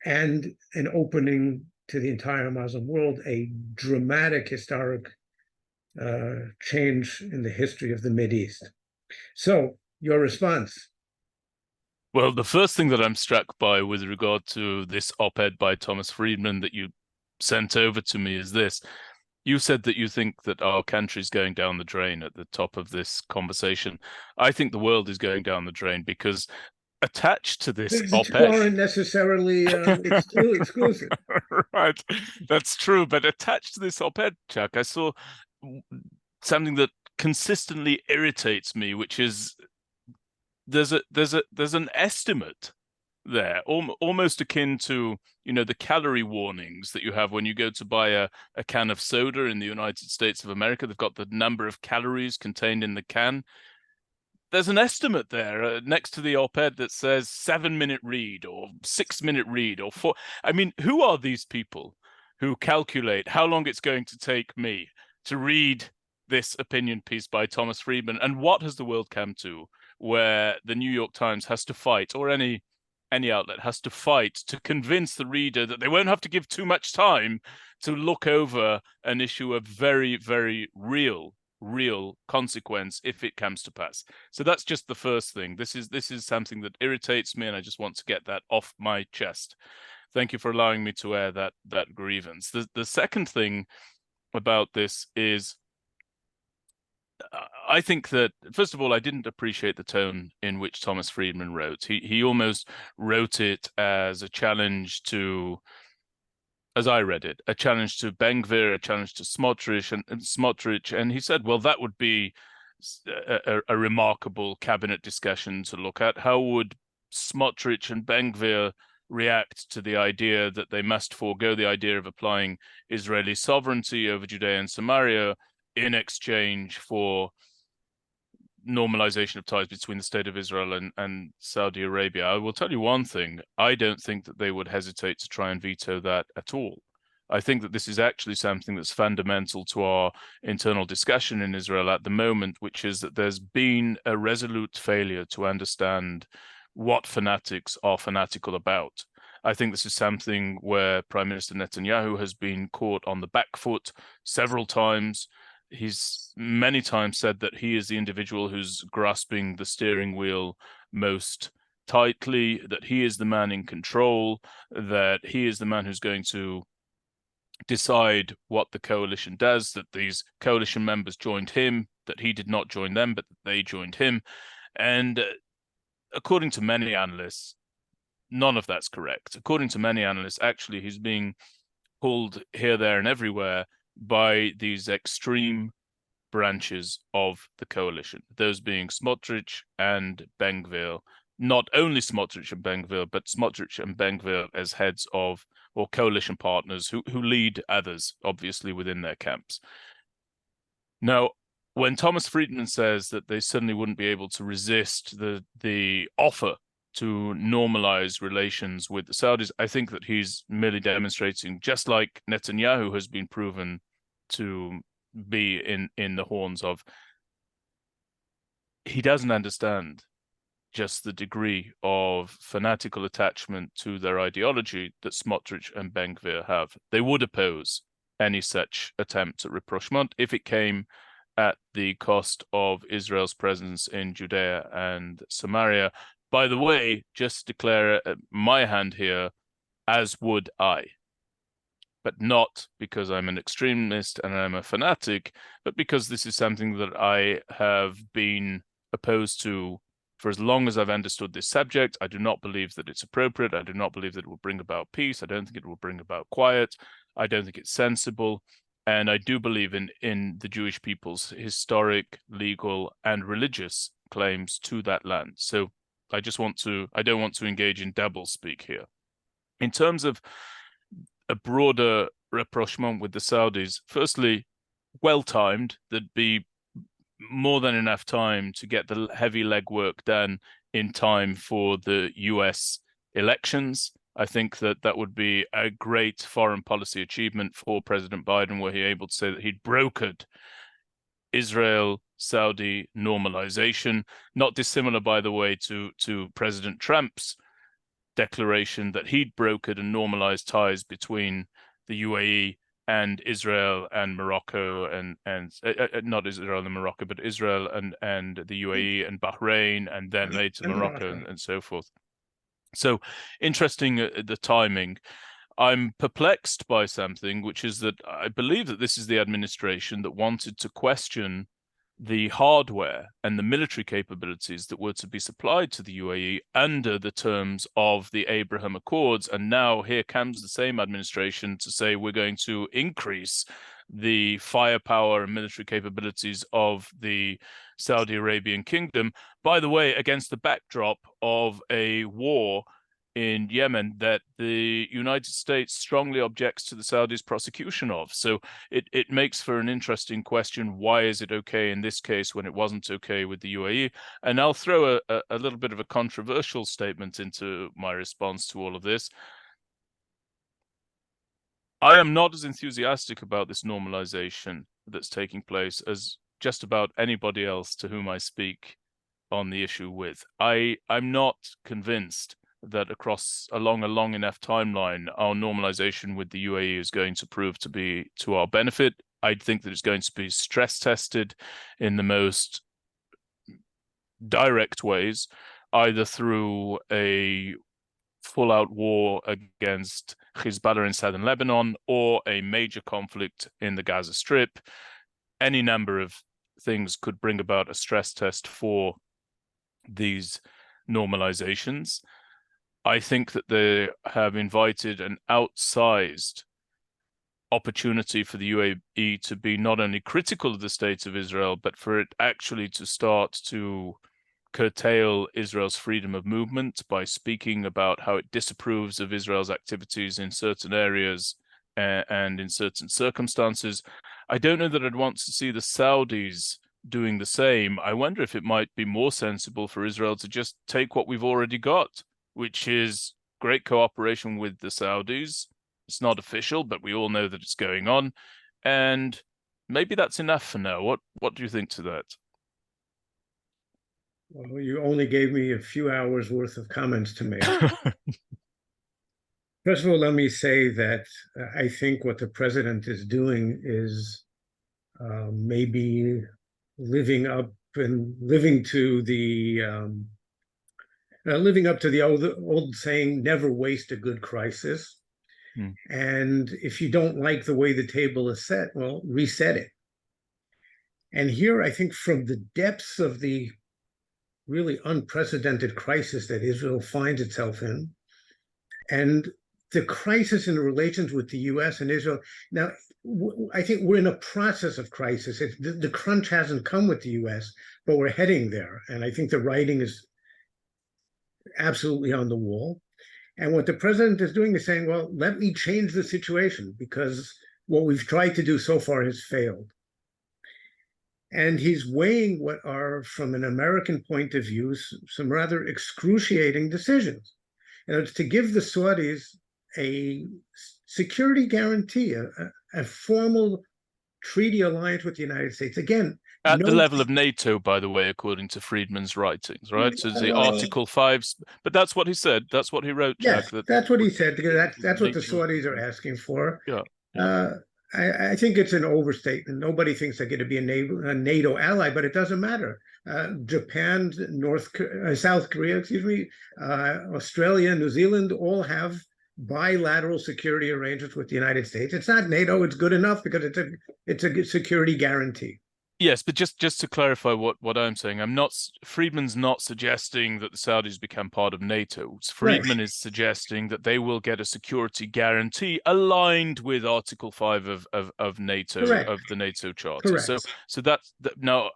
and an opening to the entire Muslim world, a dramatic historic change in the history of the Mideast. So, your response? Well, the first thing that I'm struck by with regard to this op-ed by Thomas Friedman that you sent over to me is this. You said that you think that our country is going down the drain at the top of this conversation. I think the world is going down the drain because attached to this op-ed aren't necessarily exclusive. Right, that's true. But attached to this op-ed, Chuck, I saw something that consistently irritates me, which is there's an estimate there, almost akin to, you know, the calorie warnings that you have when you go to buy a can of soda in the United States of America. They've got the number of calories contained in the can. There's an estimate there next to the op-ed that says 7-minute read or 6-minute read or 4. I mean, who are these people who calculate how long it's going to take me to read this opinion piece by Thomas Friedman? And what has the world come to where the New York Times has to fight, or any outlet has to fight to convince the reader that they won't have to give too much time to look over an issue of very, very real consequence if it comes to pass? So that's just the first thing. This is something that irritates me, and I just want to get that off my chest. Thank you for allowing me to air that grievance. The second thing about this is, I think that, first of all, I didn't appreciate the tone in which Thomas Friedman wrote. He almost wrote it as a challenge to, as I read it, a challenge to Ben-Gvir, a challenge to Smotrich, and he said, well, that would be a remarkable cabinet discussion to look at. How would Smotrich and Ben-Gvir react to the idea that they must forego the idea of applying Israeli sovereignty over Judea and Samaria in exchange for normalization of ties between the state of Israel and Saudi Arabia? I will tell you one thing. I don't think that they would hesitate to try and veto that at all. I think that this is actually something that's fundamental to our internal discussion in Israel at the moment, which is that there's been a resolute failure to understand what fanatics are fanatical about. I think this is something where Prime Minister Netanyahu has been caught on the back foot several times. He's many times said that he is the individual who's grasping the steering wheel most tightly, that he is the man in control, that he is the man who's going to decide what the coalition does, that these coalition members joined him, that he did not join them, but that they joined him. And according to many analysts, none of that's correct. According to many analysts, actually, he's being pulled here, there, and everywhere by these extreme branches of the coalition, those being Smotrich and Ben-Gvir. Not only Smotrich and Ben-Gvir, but Smotrich and Ben-Gvir as heads of, or coalition partners who lead others, obviously, within their camps. Now, when Thomas Friedman says that they suddenly wouldn't be able to resist the offer to normalize relations with the Saudis, I think that he's merely demonstrating, just like Netanyahu has been proven to be in the horns of, he doesn't understand just the degree of fanatical attachment to their ideology that Smotrich and Ben-Gvir have. They would oppose any such attempt at rapprochement if it came at the cost of Israel's presence in Judea and Samaria. By the way, just declare my hand here, as would I. But not because I'm an extremist and I'm a fanatic, but because this is something that I have been opposed to for as long as I've understood this subject. I do not believe that it's appropriate. I do not believe that it will bring about peace. I don't think it will bring about quiet. I don't think it's sensible. And I do believe in the Jewish people's historic, legal, and religious claims to that land. So I don't want to engage in doublespeak here. In terms of a broader rapprochement with the Saudis, firstly, well-timed. There'd be more than enough time to get the heavy legwork done in time for the US elections. I think that would be a great foreign policy achievement for President Biden, were he able to say that he'd brokered Israel-Saudi normalization, not dissimilar, by the way, to President Trump's declaration that he'd brokered and normalized ties between the UAE and Israel and Morocco, and not Israel and Morocco, but Israel and the UAE and Bahrain, and then later Morocco and so forth. So interesting, the timing. I'm perplexed by something, which is that I believe that this is the administration that wanted to question the hardware and the military capabilities that were to be supplied to the UAE under the terms of the Abraham Accords. And now here comes the same administration to say we're going to increase the firepower and military capabilities of the Saudi Arabian kingdom, by the way, against the backdrop of a war in Yemen that the United States strongly objects to the Saudis' prosecution of. So it makes for an interesting question. Why is it okay in this case when it wasn't okay with the UAE? And I'll throw a little bit of a controversial statement into my response to all of this. I am not as enthusiastic about this normalization that's taking place as just about anybody else to whom I speak on the issue with. I'm not convinced that along a long enough timeline, our normalization with the UAE is going to prove to be to our benefit. I think that it's going to be stress tested in the most direct ways, either through a full-out war against Hezbollah in southern Lebanon or a major conflict in the Gaza Strip. Any number of things could bring about a stress test for these normalizations. I think that they have invited an outsized opportunity for the UAE to be not only critical of the state of Israel, but for it actually to start to curtail Israel's freedom of movement by speaking about how it disapproves of Israel's activities in certain areas and in certain circumstances. I don't know that I'd want to see the Saudis doing the same. I wonder if it might be more sensible for Israel to just take what we've already got, which is great cooperation with the Saudis. It's not official, but we all know that it's going on. And maybe that's enough for now. What do you think to that? Well, you only gave me a few hours worth of comments to make. First of all, let me say that I think what the president is doing is maybe living up to the old saying, never waste a good crisis. And if you don't like the way the table is set, well, reset it. And here, I think from the depths of the really unprecedented crisis that Israel finds itself in, and the crisis in the relations with the U.S. and Israel. Now, I think we're in a process of crisis. The crunch hasn't come with the U.S., but we're heading there. And I think the writing is absolutely on the wall. And what the president is doing is saying, well, let me change the situation because what we've tried to do so far has failed. And he's weighing what are, from an American point of view, some rather excruciating decisions. And it's to give the Saudis a security guarantee, a formal treaty alliance with the United States. Again, at the level of NATO, by the way, according to Friedman's writings, right? So the Article 5, but that's what he said. That's what he wrote, Jack. Yes, that's what he said. That's what the Saudis are asking for. Yeah. I think it's an overstatement. Nobody thinks they're going to be a NATO ally, but it doesn't matter. Japan, South Korea, Australia, New Zealand all have bilateral security arrangements with the United States. It's not NATO. It's good enough because it's a security guarantee. Yes, but just to clarify what I'm saying, Friedman's not suggesting that the Saudis become part of NATO. Friedman is suggesting that they will get a security guarantee aligned with Article 5 of NATO, of the NATO Charter. So that's now.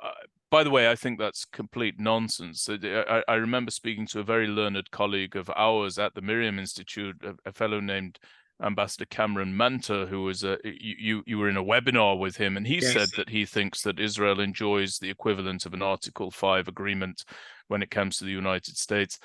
By the way, I think that's complete nonsense. I remember speaking to a very learned colleague of ours at the Miryam Institute, a fellow named Ambassador Cameron Manta, who was you were in a webinar with him, and he said that he thinks that Israel enjoys the equivalent of an Article 5 agreement when it comes to the United States.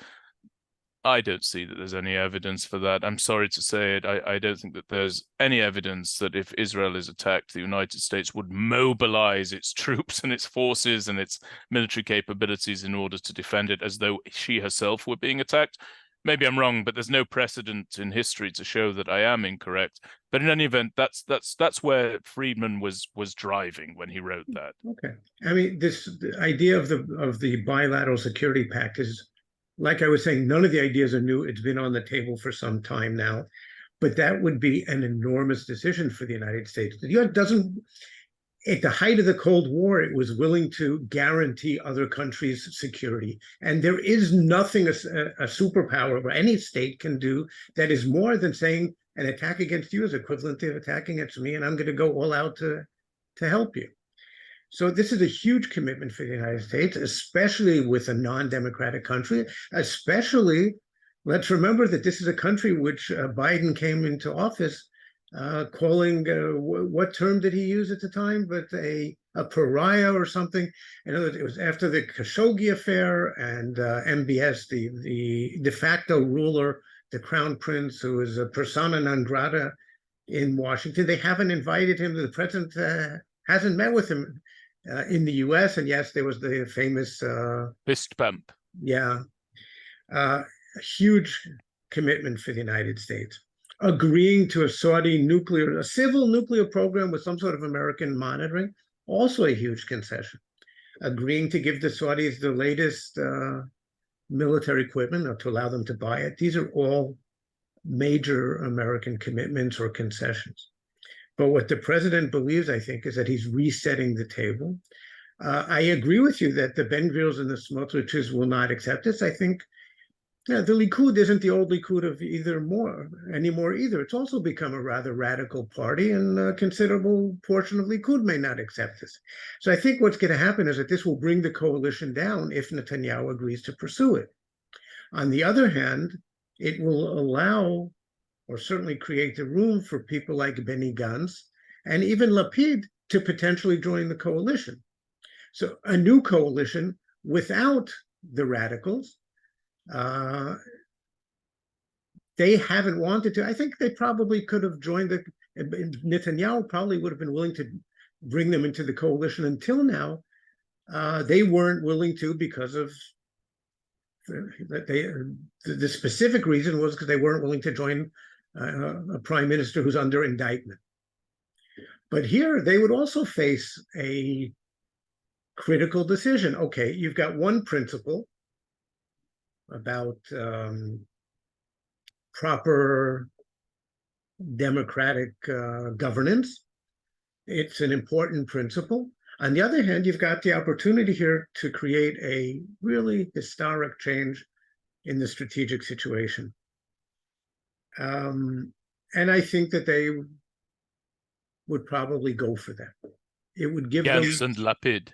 I don't see that there's any evidence for that. I'm sorry to say it. I don't think that there's any evidence that if Israel is attacked, the United States would mobilize its troops and its forces and its military capabilities in order to defend it as though she herself were being attacked. Maybe I'm wrong, but there's no precedent in history to show that I am incorrect. But in any event, that's where Friedman was driving when he wrote that. Okay, I mean, the idea of the bilateral security pact is, like I was saying, none of the ideas are new. It's been on the table for some time now, but that would be an enormous decision for the United States. The U.S. doesn't. At the height of the Cold War, it was willing to guarantee other countries' security. And there is nothing a superpower or any state can do that is more than saying an attack against you is equivalent to attacking against me, and I'm going to go all out to help you. So this is a huge commitment for the United States, especially with a non-democratic country, especially, let's remember that this is a country which Biden came into office calling, what term did he use at the time? But a pariah or something. In other words, it was after the Khashoggi affair and MBS, the de facto ruler, the crown prince, who is a persona non grata in Washington. They haven't invited him. The president hasn't met with him in the U.S. And yes, there was the famous fist bump. Yeah, a huge commitment for the United States. Agreeing to a civil nuclear program with some sort of American monitoring, also a huge concession. Agreeing to give the Saudis the latest military equipment or to allow them to buy it. These are all major American commitments or concessions. But what the president believes, I think, is that he's resetting the table. I agree with you that the Ben-Gviri's and the Smotriches will not accept this. I think the Likud isn't the old Likud of anymore either. It's also become a rather radical party, and a considerable portion of Likud may not accept this. So I think what's going to happen is that this will bring the coalition down if Netanyahu agrees to pursue it. On the other hand, it will allow, or certainly create the room for people like Benny Gantz and even Lapid to potentially join the coalition. So a new coalition without the radicals. They haven't wanted to. I think they probably could have joined Netanyahu probably would have been willing to bring them into the coalition. Until now, they weren't willing to because of the specific reason was because they weren't willing to join a prime minister who's under indictment. But here they would also face a critical decision. Okay, you've got one principle about proper democratic governance. It's an important principle. On the other hand, you've got the opportunity here to create a really historic change in the strategic situation. And I think that they would probably go for that. It would give Gantz them. and Lapid.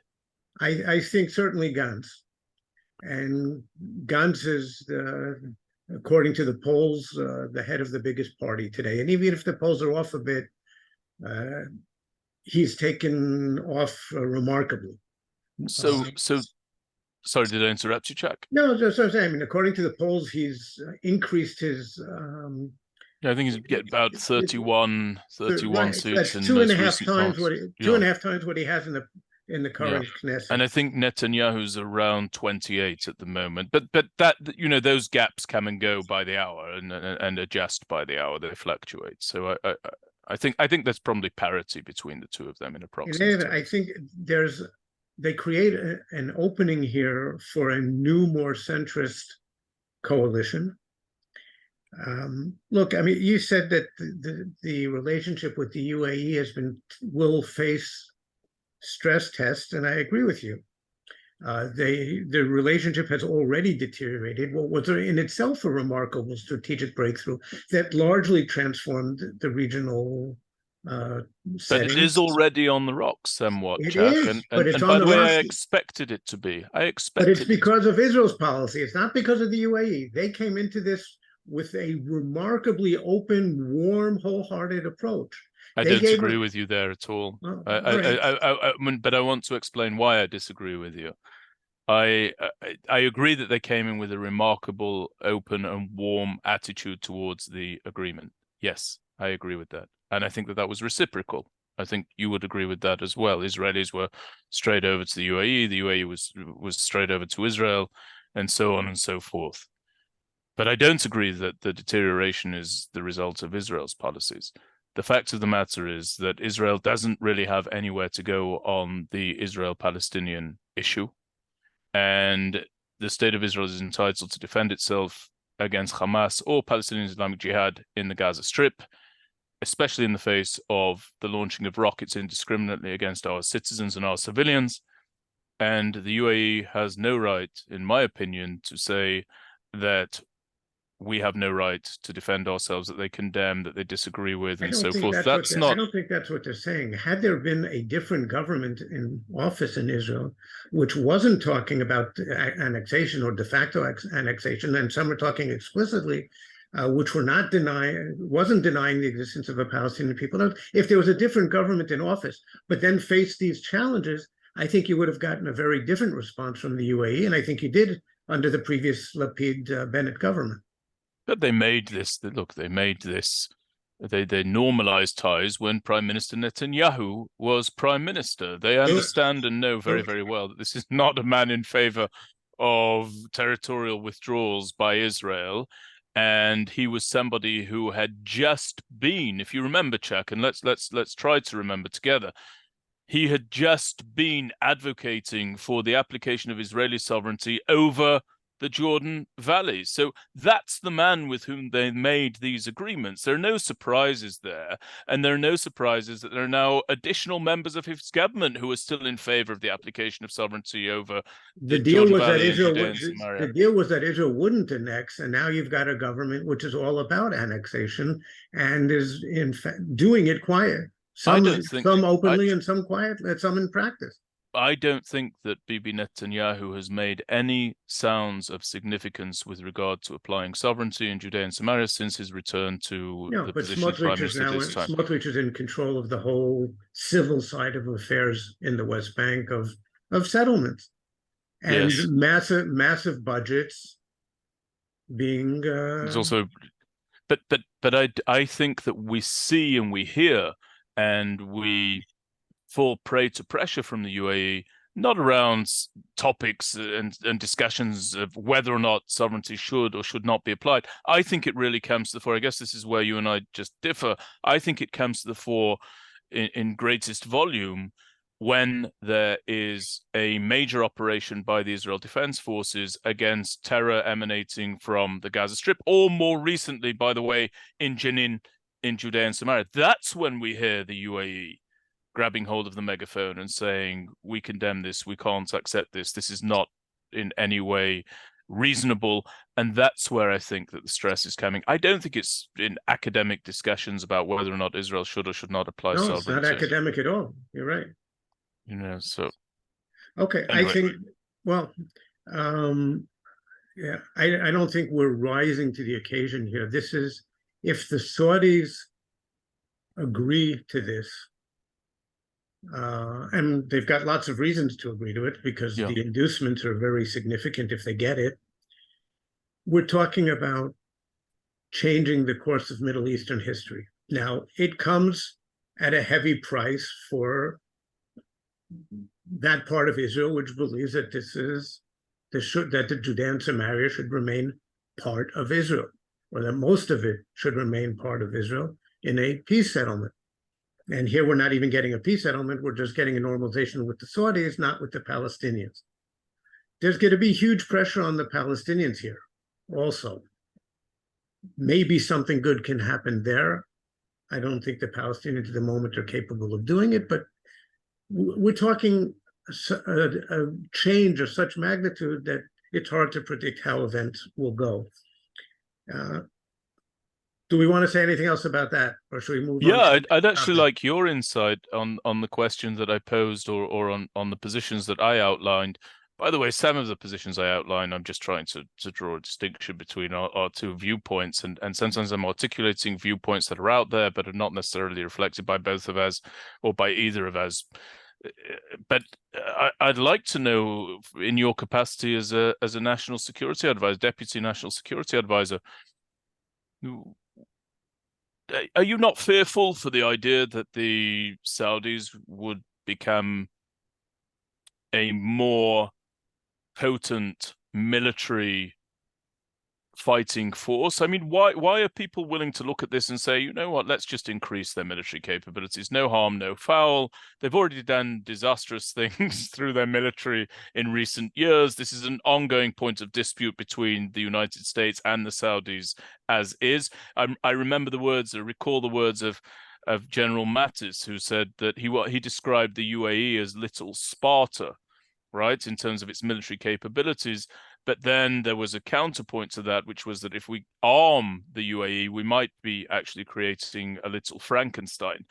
I think certainly Gantz. And Gantz is, according to the polls, the head of the biggest party today. And even if the polls are off a bit, he's taken off remarkably. So, sorry, did I interrupt you, Chuck? No, just I'm saying. I mean, according to the polls, he's increased his. I think he's get about 31 right, seats that's in two and a most half recent times polls. what he, two and a half times what he has in the current Knesset. And I think Netanyahu's around 28 at the moment. But that, you know, those gaps come and go by the hour and adjust by the hour. They fluctuate. So I think there's probably parity between the two of them in approximate. I think they create an opening here for a new, more centrist coalition. Look, I mean, you said that the relationship with the UAE will face stress tests, and I agree with you. The relationship has already deteriorated. What was in itself a remarkable strategic breakthrough that largely transformed the regional but it is already on the rocks somewhat, Chuck. And by the way, I expected it to be. But it's because of Israel's policy. It's not because of the UAE. They came into this with a remarkably open, warm, wholehearted approach. I don't agree with you there at all. But I want to explain why I disagree with you. I agree that they came in with a remarkable, open and warm attitude towards the agreement. Yes, I agree with that. And I think that was reciprocal. I think you would agree with that as well. Israelis were straight over to the UAE. The UAE was straight over to Israel, and so on and so forth. But I don't agree that the deterioration is the result of Israel's policies. The fact of the matter is that Israel doesn't really have anywhere to go on the Israel-Palestinian issue. And the state of Israel is entitled to defend itself against Hamas or Palestinian Islamic Jihad in the Gaza Strip, especially in the face of the launching of rockets indiscriminately against our citizens and our civilians. And the UAE has no right, in my opinion, to say that we have no right to defend ourselves, that they condemn, that they disagree with, and so forth. That's not. I don't think that's what they're saying. Had there been a different government in office in Israel, which wasn't talking about annexation or de facto annexation, and some are talking explicitly, which wasn't denying the existence of a Palestinian people. If there was a different government in office, but then faced these challenges, I think you would have gotten a very different response from the UAE, and I think you did under the previous Lapid-Bennett government. But they made this. Look, they made this. They normalized ties when Prime Minister Netanyahu was Prime Minister. They understand and know very, very well that this is not a man in favor of territorial withdrawals by Israel. And he was somebody who had just been, if you remember, Chuck, and let's try to remember together, he had just been advocating for the application of Israeli sovereignty over the Jordan Valley. So that's the man with whom they made these agreements. There are no surprises there. And there are no surprises that there are now additional members of his government who are still in favor of the application of sovereignty over the Jordan Valley and Judea and Samaria. The deal was that Israel wouldn't annex, and now you've got a government which is all about annexation and is in fact doing it quiet. Some openly and some quietly, some in practice. I don't think that Bibi Netanyahu has made any sounds of significance with regard to applying sovereignty in Judea and Samaria since his return to the position of Prime Minister this time. Smotrich is in control of the whole civil side of affairs in the West Bank of settlements, and massive budgets being. There's also, but I think that we see and we hear and we fall prey to pressure from the UAE, not around topics and discussions of whether or not sovereignty should or should not be applied. I think it really comes to the fore. I guess this is where you and I just differ. I think it comes to the fore in greatest volume when there is a major operation by the Israel Defense Forces against terror emanating from the Gaza Strip, or more recently, by the way, in Jenin, in Judea and Samaria. That's when we hear the UAE grabbing hold of the megaphone and saying, we condemn this, we can't accept this, this is not in any way reasonable, and that's where I think that the stress is coming. I don't think it's in academic discussions about whether or not Israel should or should not apply No, it's not sovereignty. academic at all. You're right. You know, so Okay, anyway. I think, well, yeah, I don't think we're rising to the occasion here. This is, if the Saudis agree to this, and they've got lots of reasons to agree to it because the inducements are very significant if they get it. We're talking about changing the course of Middle Eastern history. Now, it comes at a heavy price for that part of Israel which believes that that the Judean Samaria should remain part of Israel, or that most of it should remain part of Israel in a peace settlement. And here we're not even getting a peace settlement, we're just getting a normalization with the Saudis, not with the Palestinians. There's going to be huge pressure on the Palestinians here also. Maybe something good can happen there. I don't think the Palestinians at the moment are capable of doing it, but we're talking a change of such magnitude that it's hard to predict how events will go. Do we want to say anything else about that, or should we move on? Yeah, I'd actually like your insight on the questions that I posed, or on the positions that I outlined. By the way, some of the positions I outline, I'm just trying to draw a distinction between our two viewpoints, and sometimes I'm articulating viewpoints that are out there but are not necessarily reflected by both of us or by either of us. But I'd like to know, in your capacity as a national security advisor, deputy national security advisor, are you not fearful for the idea that the Saudis would become a more potent military fighting force? I mean, why are people willing to look at this and say, you know what, let's just increase their military capabilities? No harm, no foul. They've already done disastrous things through their military in recent years. This is an ongoing point of dispute between the United States and the Saudis as is. I remember recall the words of General Mattis, who said that he described the UAE as little Sparta, right, in terms of its military capabilities. But then there was a counterpoint to that, which was that if we arm the UAE, we might be actually creating a little Frankenstein.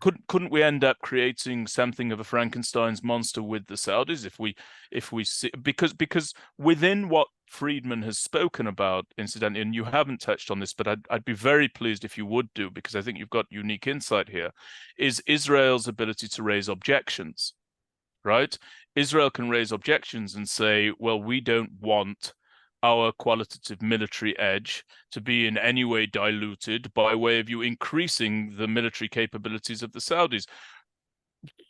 Couldn't we end up creating something of a Frankenstein's monster with the Saudis if we see, because within what Friedman has spoken about, incidentally, and you haven't touched on this, but I'd be very pleased if you would do, because I think you've got unique insight here, is Israel's ability to raise objections. Right? Israel can raise objections and say, well, we don't want our qualitative military edge to be in any way diluted by way of you increasing the military capabilities of the Saudis.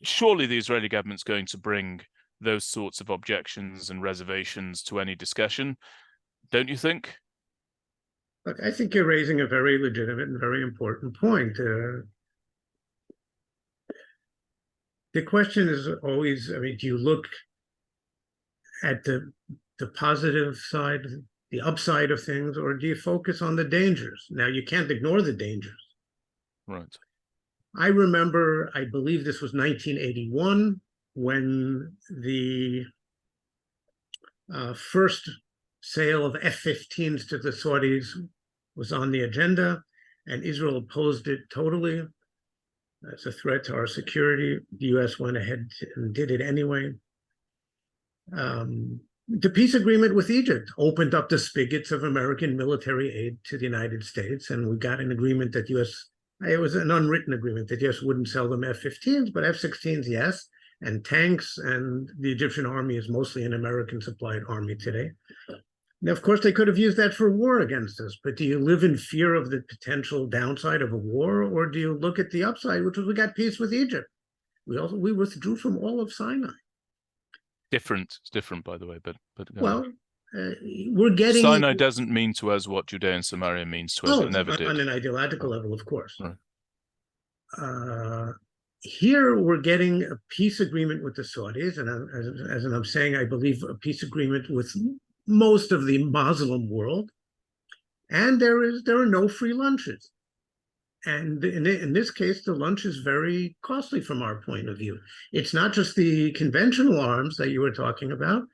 Surely the Israeli government's going to bring those sorts of objections and reservations to any discussion, don't you think? Look, I think you're raising a very legitimate and very important point. The question is always, I mean, do you look at the positive side, the upside of things, or do you focus on the dangers? Now, you can't ignore the dangers. Right. I remember, I believe this was 1981, when the first sale of F-15s to the Saudis was on the agenda, and Israel opposed it totally. That's a threat to our security. The U.S. went ahead and did it anyway. The peace agreement with Egypt opened up the spigots of American military aid to the United States, and we got an agreement that it was an unwritten agreement that U.S. wouldn't sell them F-15s, but F-16s, yes, and tanks, and the Egyptian army is mostly an American-supplied army today. Now, of course, they could have used that for war against us, but do you live in fear of the potential downside of a war, or do you look at the upside, which was we got peace with Egypt? We withdrew from all of Sinai. It's different, by the way, but well, we're getting Sinai doesn't mean to us what Judea and Samaria means to us. It never did. On an ideological level, of course. Right. Here we're getting a peace agreement with the Saudis, and as I'm saying, I believe a peace agreement with most of the Muslim world, and there are no free lunches. And in this case, the lunch is very costly from our point of view. It's not just the conventional arms that you were talking about.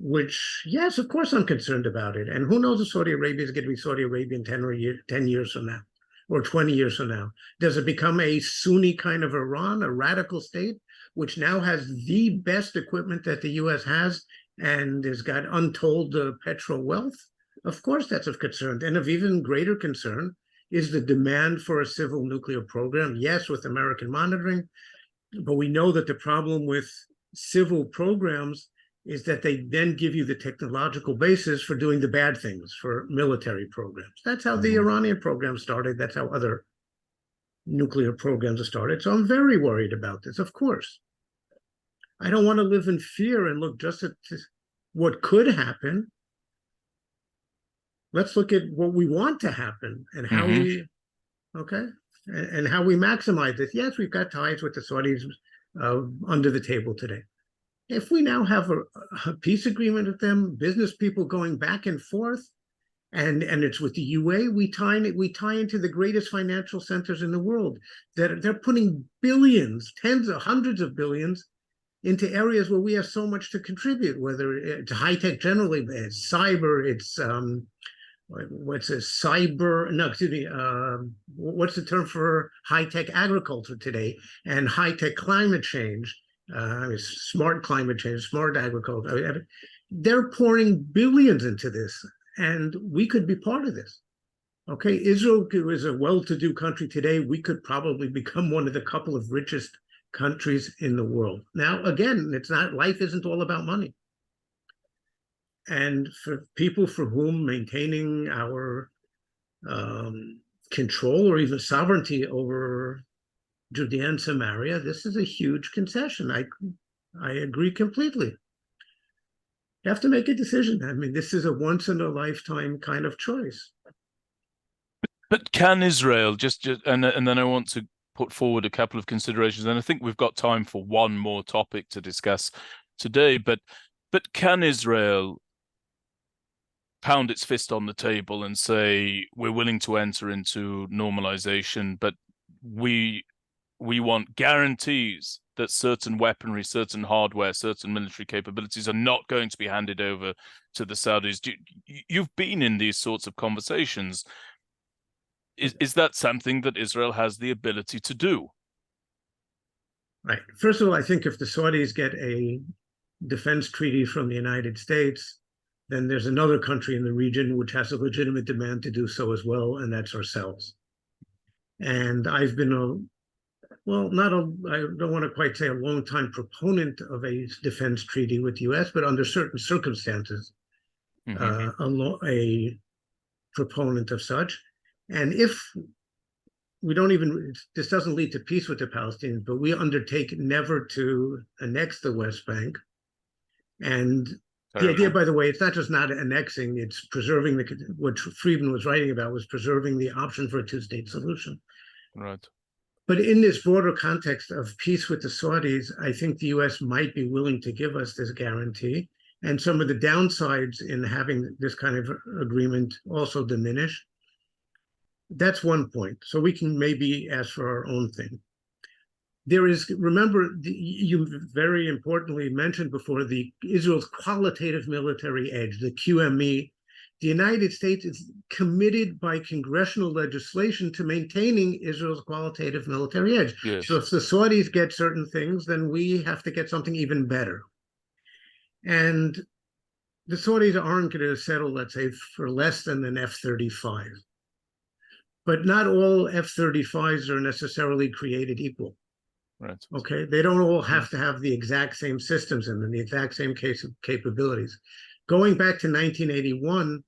which, yes, of course I'm concerned about it. And who knows if Saudi Arabia is going to be Saudi Arabia in 10 years from now, or 20 years from now. Does it become a Sunni kind of Iran, a radical state, which now has the best equipment that the U.S. has and has got untold petrol wealth? Of course, that's of concern. And of even greater concern is the demand for a civil nuclear program. Yes, with American monitoring, but we know that the problem with civil programs is that they then give you the technological basis for doing the bad things, for military programs. That's how the Iranian program started. That's how other nuclear programs are started. So I'm very worried about this, of course. I don't want to live in fear and look just at what could happen. Let's look at what we want to happen and how we, okay, and how we maximize this. Yes, we've got ties with the Saudis under the table today. If we now have a peace agreement with them, business people going back and forth, and it's with the UA, we tie into the greatest financial centers in the world. That they're putting billions, tens of hundreds of billions into areas where we have so much to contribute, whether it's high tech generally, it's cyber, it's what's a cyber, no, excuse me, what's the term for high tech agriculture today, and high tech climate change. Smart climate change, smart agriculture. They're pouring billions into this, and we could be part of this. Okay, Israel is a well-to-do country today. We could probably become one of the couple of richest countries in the world. Now, again, it's not, life isn't all about money. And for people for whom maintaining our control or even sovereignty over Judea and Samaria, this is a huge concession. I agree completely. You have to make a decision. I mean, this is a once in a lifetime kind of choice. But can Israel and then I want to put forward a couple of considerations, and I think we've got time for one more topic to discuss today. But can Israel pound its fist on the table and say, we're willing to enter into normalization, but we want guarantees that certain weaponry, certain hardware, certain military capabilities are not going to be handed over to the Saudis? You've been in these sorts of conversations. Is that something that Israel has the ability to do? Right. First of all, I think if the Saudis get a defense treaty from the United States, then there's another country in the region which has a legitimate demand to do so as well, and that's ourselves. And I've been I don't want to quite say a long-time proponent of a defense treaty with the U.S., but under certain circumstances, a proponent of such. And if we don't even, this doesn't lead to peace with the Palestinians, but we undertake never to annex the West Bank. And the idea, by the way, it's not just not annexing, it's preserving what Friedman was writing about was preserving the option for a two-state solution. Right. But in this broader context of peace with the Saudis, I think the U.S. might be willing to give us this guarantee. And some of the downsides in having this kind of agreement also diminish. That's one point. So we can maybe ask for our own thing. There is, remember, you very importantly mentioned before, Israel's qualitative military edge, the QME. The United States is committed by congressional legislation to maintaining Israel's qualitative military edge. Yes. So if the Saudis get certain things, then we have to get something even better. And the Saudis aren't going to settle, let's say, for less than an F-35. But not all F-35s are necessarily created equal. Right. Okay, they don't all have to have the exact same systems in them, the exact same capabilities. Going back to 1981,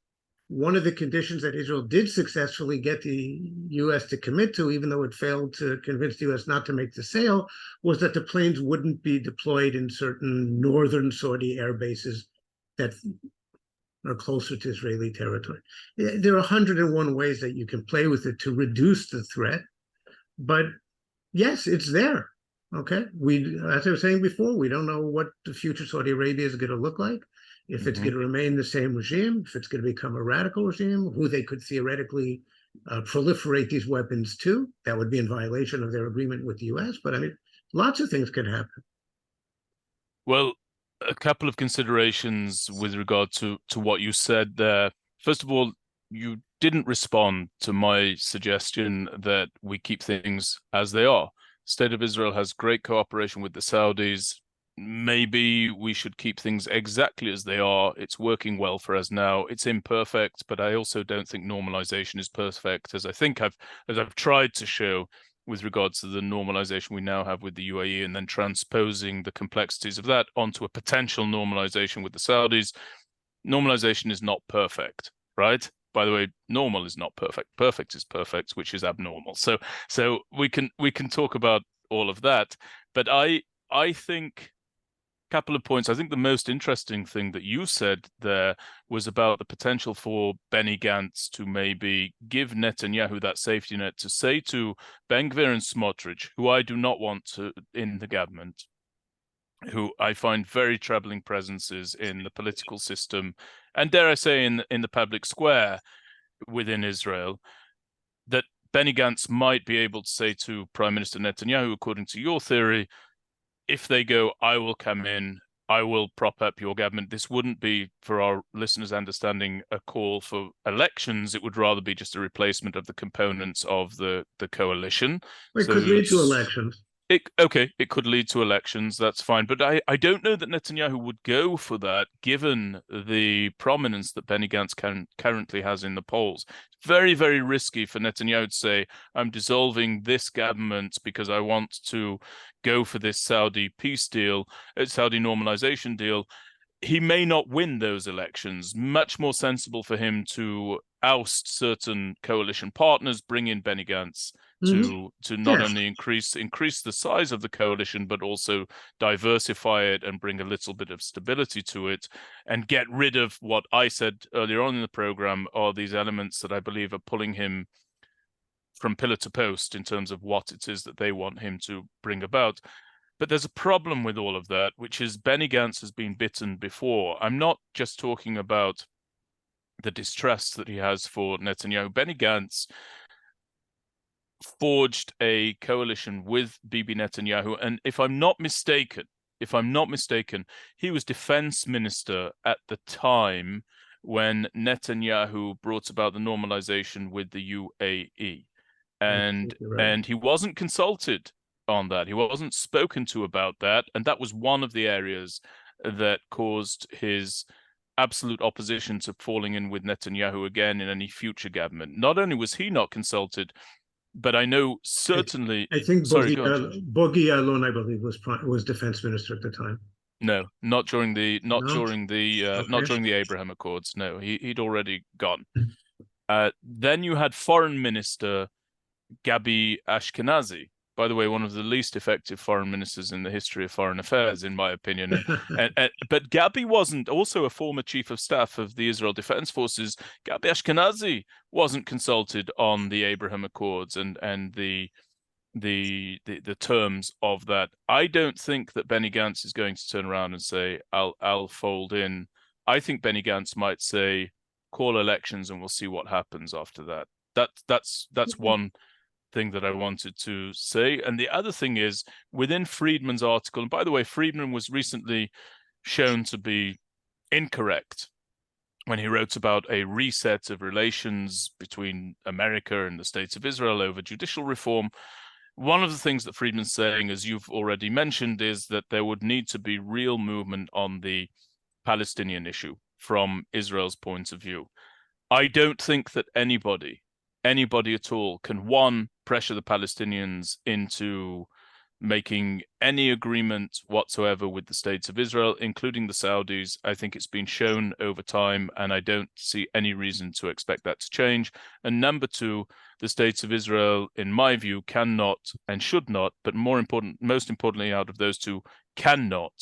one of the conditions that Israel did successfully get the U.S. to commit to, even though it failed to convince the U.S. not to make the sale, was that the planes wouldn't be deployed in certain northern Saudi air bases that are closer to Israeli territory. There are 101 ways that you can play with it to reduce the threat, but yes, it's there. Okay, as I was saying before, we don't know what the future Saudi Arabia is going to look like. If it's going to remain the same regime, if it's going to become a radical regime, who they could theoretically proliferate these weapons to, that would be in violation of their agreement with the U.S. But I mean, lots of things could happen. Well, a couple of considerations with regard to what you said there. First of all, you didn't respond to my suggestion that we keep things as they are. State of Israel has great cooperation with the Saudis. Maybe we should keep things exactly as they are. It's working well for us now. It's imperfect, but I also don't think normalization is perfect, as I've tried to show with regards to the normalization we now have with the UAE, and then transposing the complexities of that onto a potential normalization with the Saudis. Normalization is not perfect, right? By the way, normal is not perfect. Perfect is perfect, which is abnormal. So we can talk about all of that. But I think a couple of points. I think the most interesting thing that you said there was about the potential for Benny Gantz to maybe give Netanyahu that safety net to say to Ben-Gvir and Smotrich, who I do not want to in the government, who I find very troubling presences in the political system, and dare I say in the public square within Israel, that Benny Gantz might be able to say to Prime Minister Netanyahu, according to your theory, if they go, I will come in, I will prop up your government. This wouldn't be, for our listeners' understanding, a call for elections. It would rather be just a replacement of the components of the coalition. It could lead to elections. It could lead to elections, that's fine. But I don't know that Netanyahu would go for that, given the prominence that Benny Gantz currently has in the polls. It's very, very risky for Netanyahu to say, I'm dissolving this government because I want to go for this Saudi peace deal, Saudi normalization deal. He may not win those elections. Much more sensible for him to oust certain coalition partners, bring in Benny Gantz, to not only increase the size of the coalition, but also diversify it and bring a little bit of stability to it, and get rid of what I said earlier on in the program are these elements that I believe are pulling him from pillar to post in terms of what it is that they want him to bring about. But there's a problem with all of that, which is Benny Gantz has been bitten before. I'm not just talking about the distrust that he has for Netanyahu. Benny Gantz forged a coalition with Bibi Netanyahu, and if I'm not mistaken, he was defense minister at the time when Netanyahu brought about the normalization with the UAE, and he wasn't consulted on that. He wasn't spoken to about that, and that was one of the areas that caused his absolute opposition to falling in with Netanyahu again in any future government. Not only was he not consulted, but I know certainly. I think Bogi Ya'alon, I believe, was defense minister at the time. No, not during the Abraham Accords. No, he'd already gone. Then you had Foreign Minister Gabi Ashkenazi. By the way, one of the least effective foreign ministers in the history of foreign affairs, in my opinion. But Gabi wasn't, also a former chief of staff of the Israel Defense Forces. Gabi Ashkenazi wasn't consulted on the Abraham Accords and the terms of that. I don't think that Benny Gantz is going to turn around and say, I'll fold in. I think Benny Gantz might say, call elections and we'll see what happens after that. That's one thing that I wanted to say. And the other thing is, within Friedman's article, and by the way, Friedman was recently shown to be incorrect when he wrote about a reset of relations between America and the States of Israel over judicial reform. One of the things that Friedman's saying, as you've already mentioned, is that there would need to be real movement on the Palestinian issue from Israel's point of view. I don't think that anybody at all can, one, pressure the Palestinians into making any agreement whatsoever with the states of Israel, including the Saudis. I think it's been shown over time, and I don't see any reason to expect that to change. And number two, the states of Israel, in my view, cannot and should not, but most importantly out of those two, cannot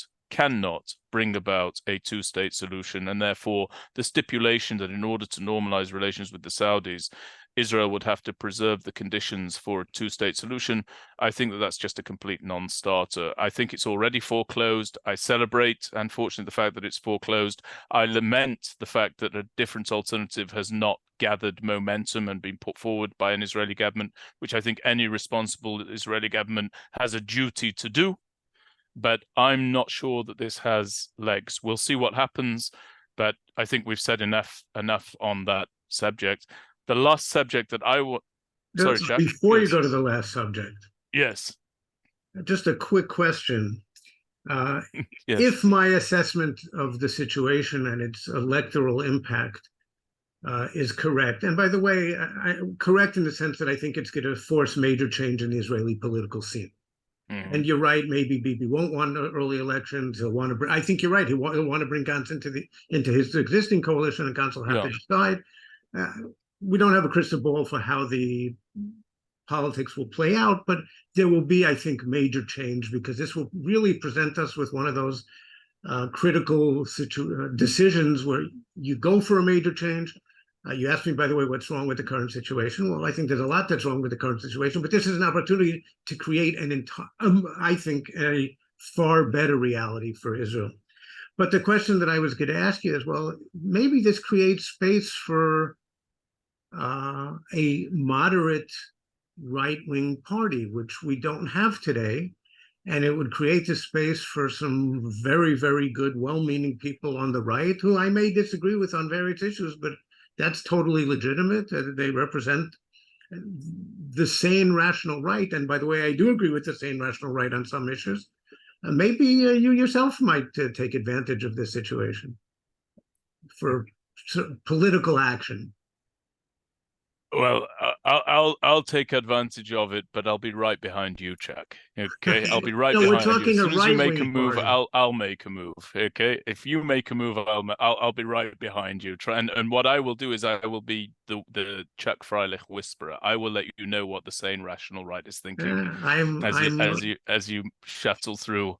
bring about a two-state solution. And therefore, the stipulation that in order to normalize relations with the Saudis, Israel would have to preserve the conditions for a two-state solution, I think that that's just a complete non-starter. I think it's already foreclosed. I celebrate, unfortunately, the fact that it's foreclosed. I lament the fact that a different alternative has not gathered momentum and been put forward by an Israeli government, which I think any responsible Israeli government has a duty to do. but I'm not sure that this has legs. We'll see what happens, but I think we've said enough on that subject. The last subject that I want... Sorry, Chuck. Before Yes. you go to the last subject. Yes. Just a quick question. Yes. If my assessment of the situation and its electoral impact is correct, and by the way, correct in the sense that I think it's going to force major change in the Israeli political scene. And you're right, maybe Bibi won't want early elections. He'll want to bring, I think you're right, he'll want to bring Gantz into his existing coalition, and Gantz will have to decide. We don't have a crystal ball for how the politics will play out, but there will be, I think, major change, because this will really present us with one of those critical decisions where you go for a major change. You asked me, by the way, what's wrong with the current situation. Well, I think there's a lot that's wrong with the current situation, but this is an opportunity to create I think, a far better reality for Israel. But the question that I was going to ask you is, well, maybe this creates space for a moderate right-wing party, which we don't have today, and it would create the space for some very, very good, well-meaning people on the right, who I may disagree with on various issues, but that's totally legitimate. They represent the sane, rational right. And by the way, I do agree with the sane, rational right on some issues. Maybe you yourself might take advantage of this situation for political action. Well, I'll take advantage of it, but I'll be right behind you, Chuck. Okay, I'll be right behind you. As soon as you make a move, I'll make a move. Okay, if you make a move, I'll be right behind you. And what I will do is I will be the Chuck Freilich whisperer. I will let you know what the sane, rational right is thinking as you shuttle through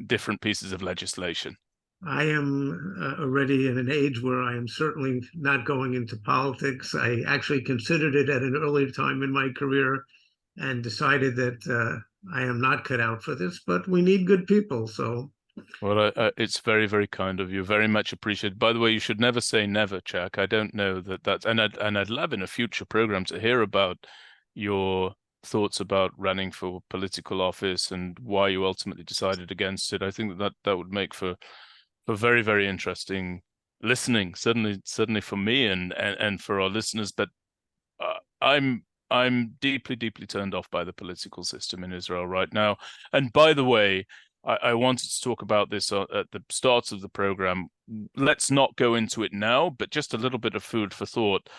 different pieces of legislation. I am already in an age where I am certainly not going into politics. I actually considered it at an earlier time in my career and decided that I am not cut out for this, but we need good people. So, well, it's very, very kind of you. Very much appreciated. By the way, you should never say never, Chuck. I don't know that's, and I'd love in a future program to hear about your thoughts about running for political office and why you ultimately decided against it. I think that would make for very, very interesting listening, certainly for me and for our listeners. But I'm deeply, deeply turned off by the political system in Israel right now. And by the way, I wanted to talk about this at the start of the program. Let's not go into it now, but just a little bit of food for thought.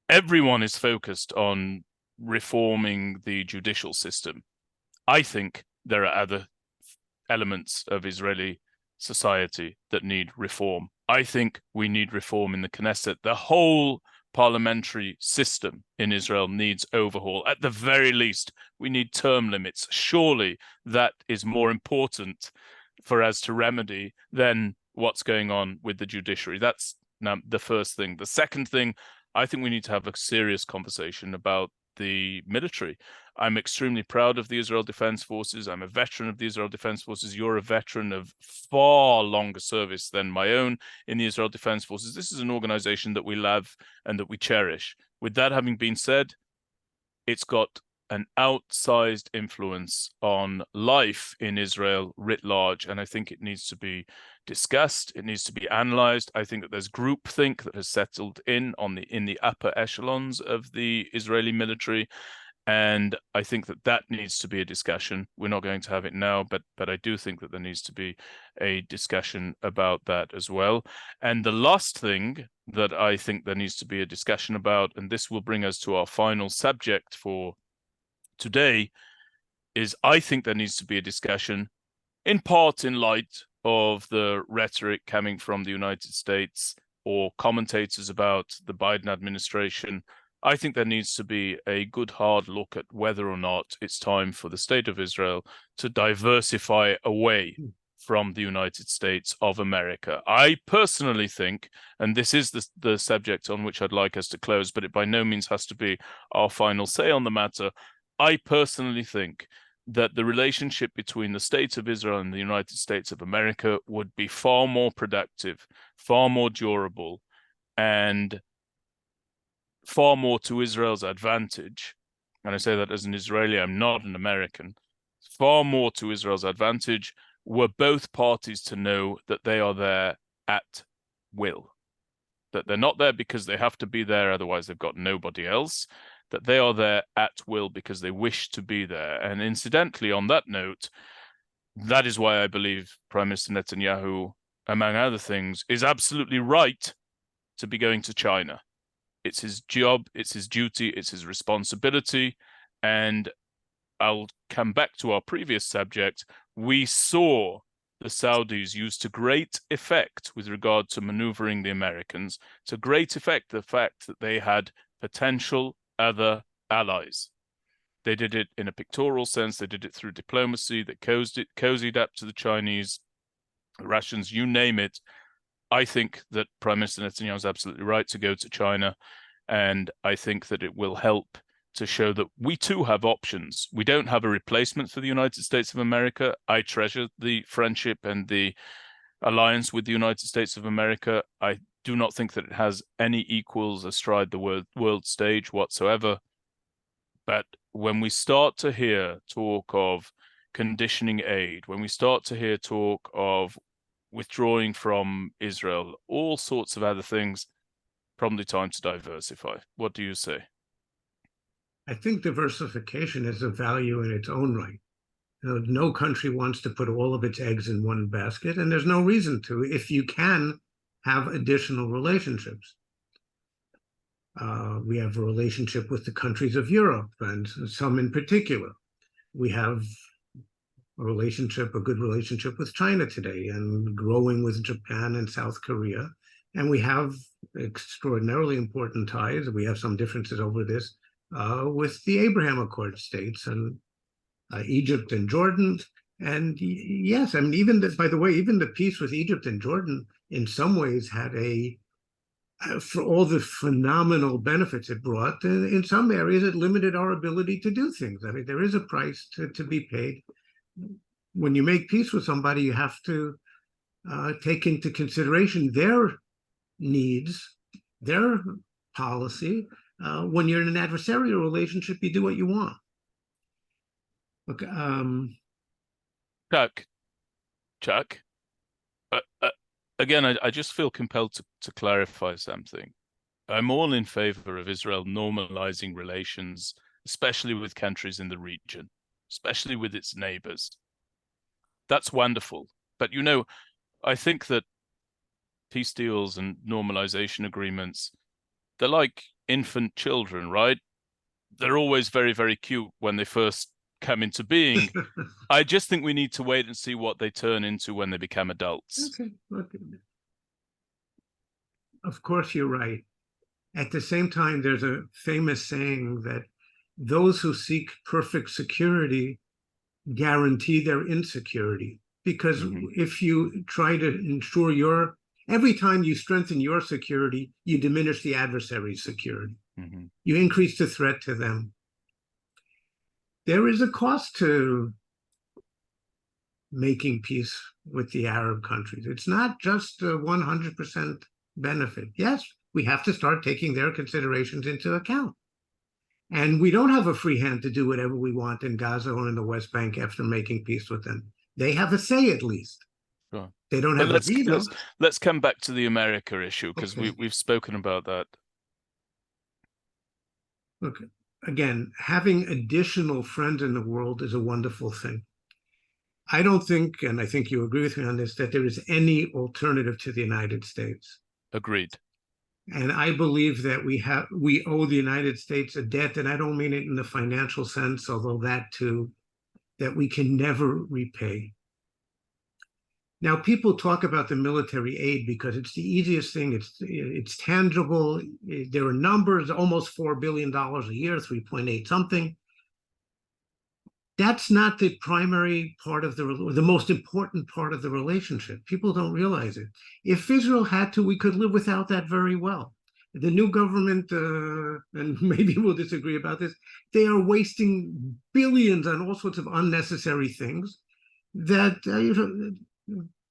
Everyone is focused on reforming the judicial system. I think there are other elements of Israeli society that need reform. I think we need reform in the Knesset. The whole parliamentary system in Israel needs overhaul. At the very least, we need term limits. Surely that is more important for us to remedy than what's going on with the judiciary. That's now the first thing. The second thing, I think we need to have a serious conversation about the military. I'm extremely proud of the Israel Defense Forces. I'm a veteran of the Israel Defense Forces. You're a veteran of far longer service than my own in the Israel Defense Forces. This is an organization that we love and that we cherish. With that having been said, it's got an outsized influence on life in Israel writ large, and I think it needs to be discussed. It needs to be analyzed. I think that there's groupthink that has settled in the upper echelons of the Israeli military, and I think that needs to be a discussion. We're not going to have it now, but I do think that there needs to be a discussion about that as well. And the last thing that I think there needs to be a discussion about, and this will bring us to our final subject for today, is I think there needs to be a discussion, in part in light of the rhetoric coming from the United States or commentators about the Biden administration. I think there needs to be a good hard look at whether or not it's time for the state of Israel to diversify away from the United States of America. I personally think, and this is the subject on which I'd like us to close, but it by no means has to be our final say on the matter. I personally think that the relationship between the State of Israel and the United States of America would be far more productive, far more durable, and far more to Israel's advantage. And I say that as an Israeli, I'm not an American. Far more to Israel's advantage were both parties to know that they are there at will, that they're not there because they have to be there, otherwise they've got nobody else, that they are there at will because they wish to be there. And incidentally, on that note, that is why I believe Prime Minister Netanyahu, among other things, is absolutely right to be going to China. It's his job, it's his duty, it's his responsibility. And I'll come back to our previous subject. We saw the Saudis use to great effect with regard to maneuvering the Americans, to great effect the fact that they had potential other allies. They did it in a pictorial sense, they did it through diplomacy, that cozied up to the Chinese, the Russians, you name it. I think that Prime Minister Netanyahu is absolutely right to go to China, and I think that it will help to show that we too have options. We don't have a replacement for the United States of America. I treasure the friendship and the alliance with the United States of America. I do not think that it has any equals astride the world stage whatsoever. But when we start to hear talk of conditioning aid, when we start to hear talk of withdrawing from Israel, all sorts of other things, probably time to diversify. What do you say? I think diversification is a value in its own right. No country wants to put all of its eggs in one basket, and there's no reason to if you can have additional relationships. We have a relationship with the countries of Europe, and some in particular. We have a good relationship with China today, and growing with Japan and South Korea. And we have extraordinarily important ties. We have some differences over this with the Abraham Accord states and Egypt and Jordan. And yes, I mean, by the way, even the peace with Egypt and Jordan in some ways had for all the phenomenal benefits it brought, in some areas it limited our ability to do things. I mean, there is a price to be paid. When you make peace with somebody, you have to take into consideration their needs, their policy. When you're in an adversarial relationship, you do what you want. Okay. Chuck. Again, I just feel compelled to clarify something. I'm all in favor of Israel normalizing relations, especially with countries in the region, especially with its neighbors. That's wonderful. But, I think that peace deals and normalization agreements, they're like infant children, right? They're always very, very cute when they first come into being. I just think we need to wait and see what they turn into when they become adults. Okay. Of course, you're right. At the same time, there's a famous saying that those who seek perfect security guarantee their insecurity. Because if you try to ensure every time you strengthen your security, you diminish the adversary's security. You increase the threat to them. There is a cost to making peace with the Arab countries. It's not just a 100% benefit. Yes, we have to start taking their considerations into account. And we don't have a free hand to do whatever we want in Gaza or in the West Bank after making peace with them. They have a say, at least. Sure. They don't have a veto. Let's come back to the America issue, because we've spoken about that. Okay. Again, having additional friends in the world is a wonderful thing. I don't think, and I think you agree with me on this, that there is any alternative to the United States. Agreed. And I believe that we owe the United States a debt, and I don't mean it in the financial sense, although that too, that we can never repay. Now, people talk about the military aid because it's the easiest thing. It's tangible. There are numbers, almost $4 billion a year, 3.8 something. That's not the primary part of the most important part of the relationship. People don't realize it. If Israel had to, we could live without that very well. The new government, and maybe we'll disagree about this, they are wasting billions on all sorts of unnecessary things that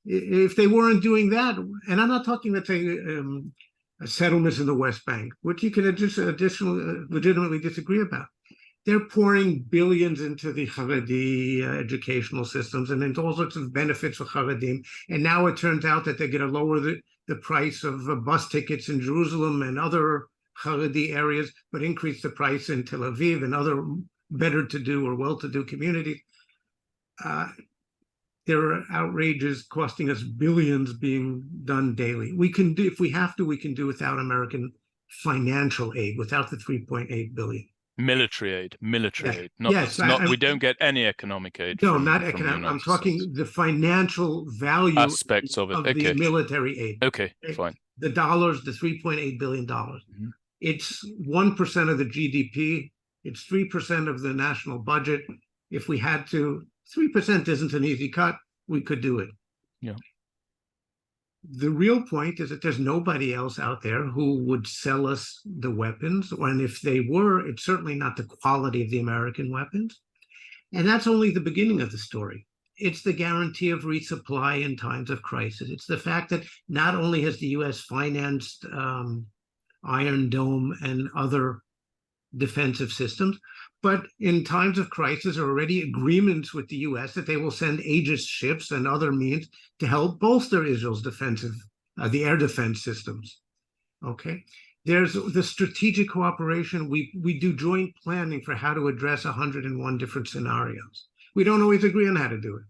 if they weren't doing that, and I'm not talking, let's say, settlements in the West Bank, which you can legitimately disagree about. they're pouring billions into the Haredi educational systems and into all sorts of benefits for Haredim. And now it turns out that they're going to lower the price of bus tickets in Jerusalem and other Haredi areas, but increase the price in Tel Aviv and other better-to-do or well-to-do communities. There are outrages costing us billions being done daily. We can do, if we have to, we can do without American financial aid, without the 3.8 billion. Military aid, Yes, we don't get any economic aid. No, from, not from economic. I'm States. talking the financial value Aspects of it. of Okay. the military aid. Okay, fine. The dollars, the $3.8 billion. Mm-hmm. It's 1% of the GDP. It's 3% of the national budget. If we had to, 3% isn't an easy cut. We could do it. Yeah. The real point is that there's nobody else out there who would sell us the weapons. And if they were, it's certainly not the quality of the American weapons. And that's only the beginning of the story. It's the guarantee of resupply in times of crisis. It's the fact that not only has the U.S. financed Iron Dome and other defensive systems, but in times of crisis are already agreements with the U.S. that they will send Aegis ships and other means to help bolster Israel's defensive, the air defense systems. Okay. There's the strategic cooperation. We do joint planning for how to address 101 different scenarios. We don't always agree on how to do it,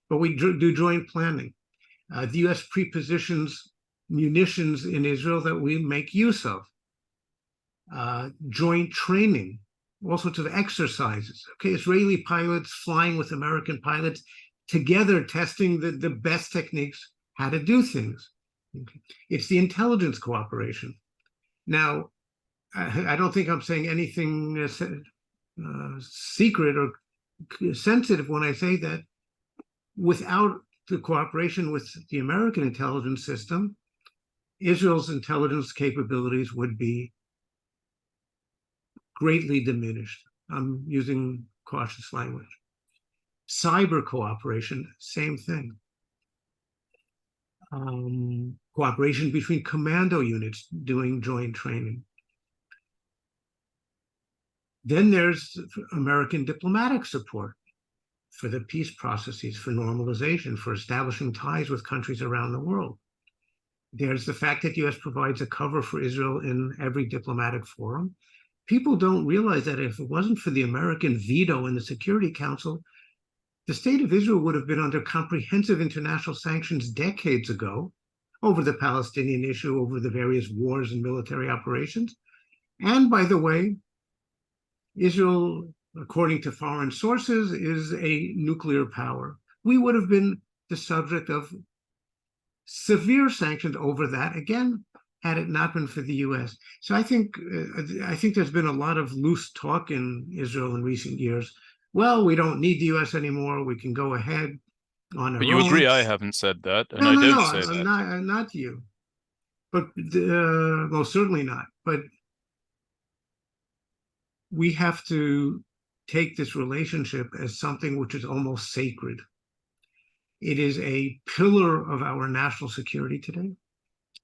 but we do joint planning. The U.S. prepositions munitions in Israel that we make use of. Joint training, all sorts of exercises. Okay, Israeli pilots flying with American pilots together, testing the best techniques, how to do things. Okay. It's the intelligence cooperation. Now, I don't think I'm saying anything secret or sensitive when I say that without the cooperation with the American intelligence system, Israel's intelligence capabilities would be greatly diminished. I'm using cautious language. Cyber cooperation, same thing. Cooperation between commando units doing joint training. Then there's American diplomatic support for the peace processes, for normalization, for establishing ties with countries around the world. There's the fact that the U.S. provides a cover for Israel in every diplomatic forum. People don't realize that if it wasn't for the American veto in the Security Council, the state of Israel would have been under comprehensive international sanctions decades ago over the Palestinian issue, over the various wars and military operations. And by the way, Israel, according to foreign sources, is a nuclear power. We would have been the subject of severe sanctions over that, again, had it not been for the U.S. So I think there's been a lot of loose talk in Israel in recent years. Well, we don't need the U.S. anymore. We can go ahead on our own. But you agree I haven't said that, and no, I no, don't no, say that. Not you. But well, certainly not. But we have to take this relationship as something which is almost sacred. It is a pillar of our national security today.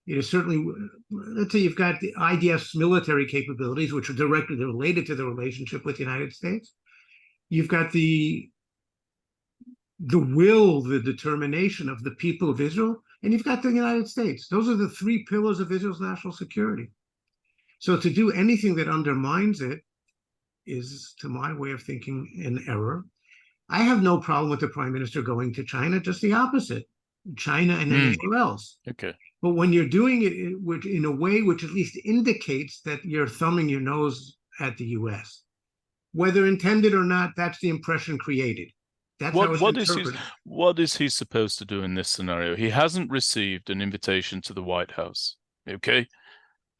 It is certainly, let's say you've got the IDF's military capabilities, which are directly related to the relationship with the United States. You've got the will, the determination of the people of Israel, and you've got the United States. Those are the three pillars of Israel's national security. So to do anything that undermines it is, to my way of thinking, an error. I have no problem with the prime minister going to China, just the opposite, China and anywhere else. Okay. But when you're doing it in a way which at least indicates that you're thumbing your nose at the U.S., whether intended or not, that's the impression created. That's how it's interpreted. What is he supposed to do in this scenario? He hasn't received an invitation to the White House. Okay.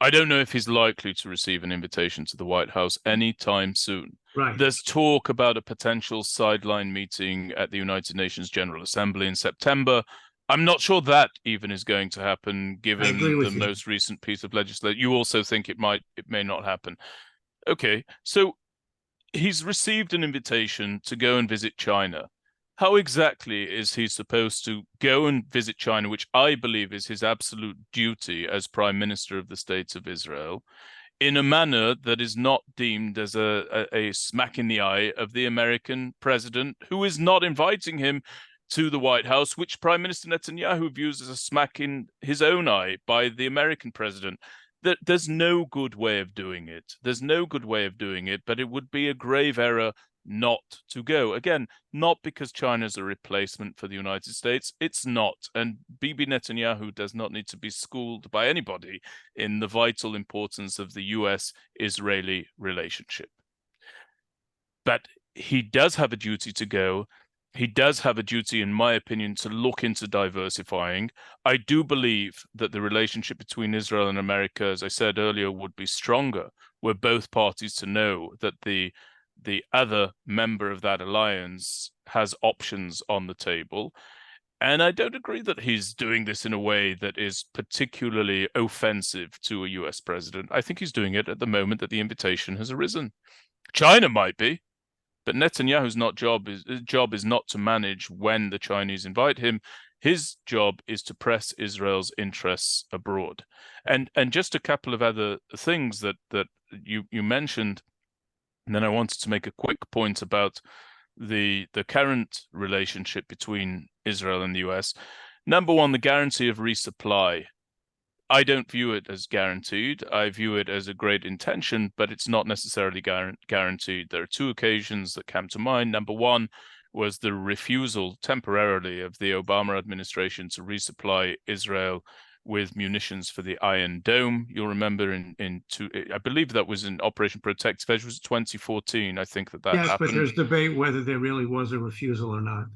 I don't know if he's likely to receive an invitation to the White House anytime soon. Right. There's talk about a potential sideline meeting at the United Nations General Assembly in September. I'm not sure that even is going to happen, given the most recent piece of legislation. You also think it may not happen. Okay, so he's received an invitation to go and visit China. How exactly is he supposed to go and visit China, which I believe is his absolute duty as Prime Minister of the State of Israel, in a manner that is not deemed as a smack in the eye of the American president, who is not inviting him to the White House, which Prime Minister Netanyahu views as a smack in his own eye by the American president. There's no good way of doing it. There's no good way of doing it, but it would be a grave error not to go. Again, not because China's a replacement for the United States. It's not. And Bibi Netanyahu does not need to be schooled by anybody in the vital importance of the US-Israeli relationship. But he does have a duty to go. He does have a duty, in my opinion, to look into diversifying. I do believe that the relationship between Israel and America, as I said earlier, would be stronger were both parties to know that the other member of that alliance has options on the table. And I don't agree that he's doing this in a way that is particularly offensive to a US president. I think he's doing it at the moment that the invitation has arisen. China might be, but Netanyahu's job is not to manage when the Chinese invite him. His job is to press Israel's interests abroad. And just a couple of other things that you mentioned, and then I wanted to make a quick point about the current relationship between Israel and the US. Number one, the guarantee of resupply. I don't view it as guaranteed. I view it as a great intention, but it's not necessarily guaranteed. There are two occasions that come to mind. Number one was the refusal temporarily of the Obama administration to resupply Israel with munitions for the Iron Dome. You'll remember I believe that was in Operation Protective Edge. It was 2014, I think that Yes, happened. but there's debate whether there really was a refusal or not.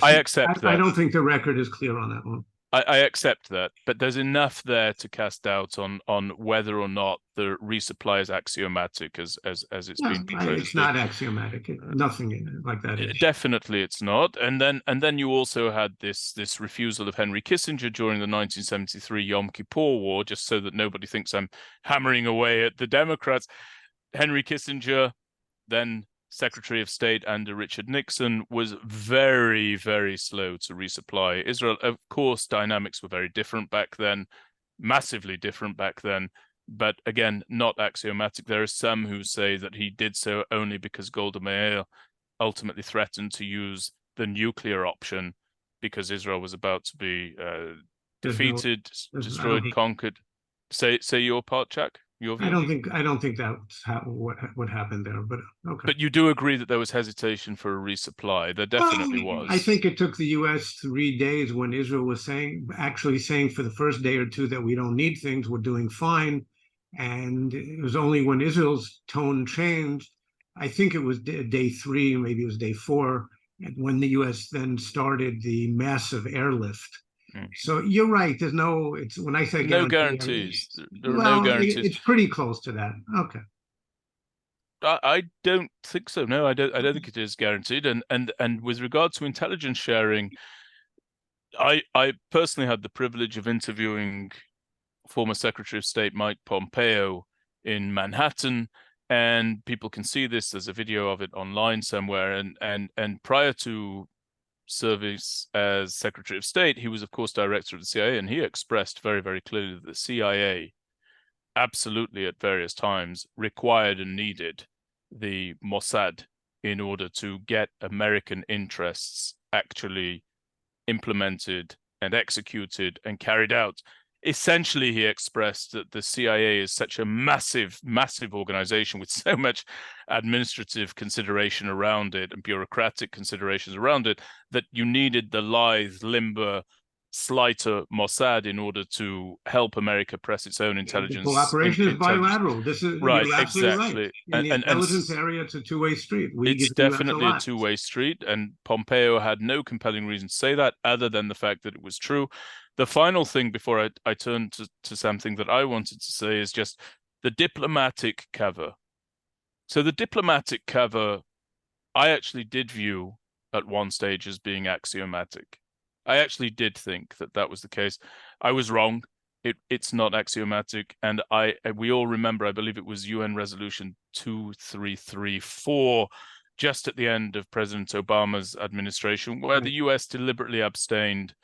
I accept that. I don't think the record is clear on that one. I accept that, but there's enough there to cast doubt on whether or not the resupply is axiomatic as it's been portrayed. It's not axiomatic. Nothing like that is. Definitely, it's not. And then you also had this refusal of Henry Kissinger during the 1973 Yom Kippur War, just so that nobody thinks I'm hammering away at the Democrats. Henry Kissinger, then Secretary of State under Richard Nixon, was very, very slow to resupply Israel. Of course, dynamics were very different back then, massively different back then, but again, not axiomatic. There are some who say that he did so only because Golda Meir ultimately threatened to use the nuclear option because Israel was about to be defeated, destroyed, conquered. Say your part, Chuck. I don't think that's what happened there, but okay. But you do agree that there was hesitation for a resupply. There definitely was. I think it took the U.S. 3 days when Israel was actually saying for the first day or two that we don't need things, we're doing fine. And it was only when Israel's tone changed, I think it was day 3, maybe it was day 4, when the U.S. then started the massive airlift. So you're right. It's when I say no guarantees. There are no guarantees. It's pretty close to that. Okay. I don't think so. No, I don't think it is guaranteed. And with regard to intelligence sharing, I personally had the privilege of interviewing former Secretary of State Mike Pompeo in Manhattan, and people can see this. There's a video of it online somewhere. And prior to service as Secretary of State, he was, of course, director of the CIA, and he expressed very, very clearly that the CIA absolutely at various times required and needed the Mossad in order to get American interests actually implemented and executed and carried out. Essentially, he expressed that the CIA is such a massive, massive organization with so much administrative consideration around it and bureaucratic considerations around it that you needed the lithe, limber, slighter Mossad in order to help America press its own intelligence. The cooperation is bilateral. This is right, you're absolutely exactly. Right. In the intelligence area, it's a two-way street. It's definitely a two-way street, and Pompeo had no compelling reason to say that other than the fact that it was true. The final thing before I turn to something that I wanted to say is just the diplomatic cover. So the diplomatic cover, I actually did view at one stage as being axiomatic. I actually did think that was the case. I was wrong. It's not axiomatic. And we all remember, I believe it was UN Resolution 2334, just at the end of President Obama's administration, where the US deliberately abstained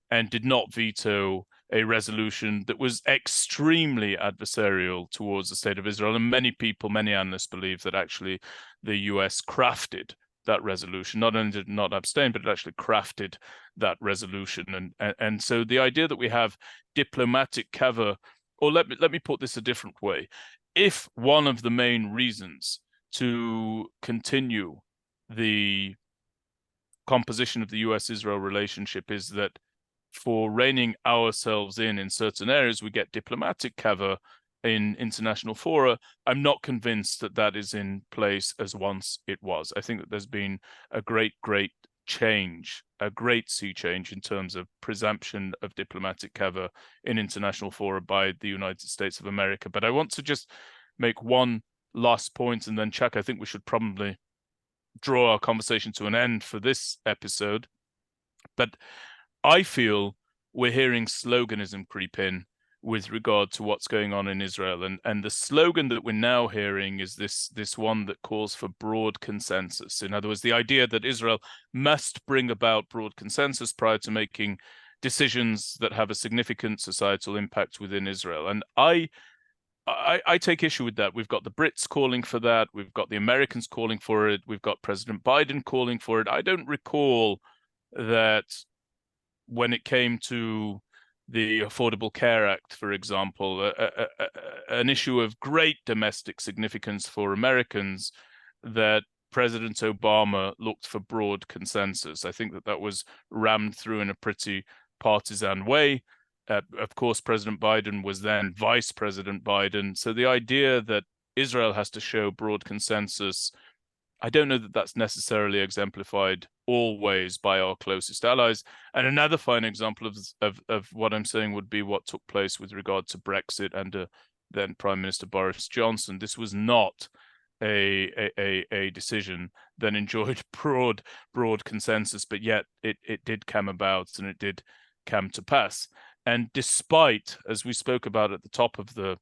and did not veto a resolution that was extremely adversarial towards the state of Israel. And many people, many analysts believe that actually the US crafted that resolution. Not only did it not abstain, but it actually crafted that resolution. And so the idea that we have diplomatic cover, or let me put this a different way. If one of the main reasons to continue the composition of the US-Israel relationship is that for reining ourselves in certain areas, we get diplomatic cover in international fora, I'm not convinced that that is in place as once it was. I think that there's been a great change, a great sea change in terms of presumption of diplomatic cover in international fora by the United States of America. But I want to just make one last point, and then, Chuck, I think we should probably draw our conversation to an end for this episode. But I feel we're hearing sloganism creep in with regard to what's going on in Israel. And the slogan that we're now hearing is this one that calls for broad consensus. In other words, the idea that Israel must bring about broad consensus prior to making decisions that have a significant societal impact within Israel. And I take issue with that. We've got the Brits calling for that. We've got the Americans calling for it. We've got President Biden calling for it. I don't recall that when it came to the Affordable Care Act, for example, an issue of great domestic significance for Americans, that President Obama looked for broad consensus. I think that was rammed through in a pretty partisan way. Of course, President Biden was then Vice President Biden. So the idea that Israel has to show broad consensus, I don't know that that's necessarily exemplified always by our closest allies. And another fine example of what I'm saying would be what took place with regard to Brexit under then Prime Minister Boris Johnson. This was not a decision that enjoyed broad consensus, but yet it did come about and it did come to pass. And despite, as we spoke about at the top of the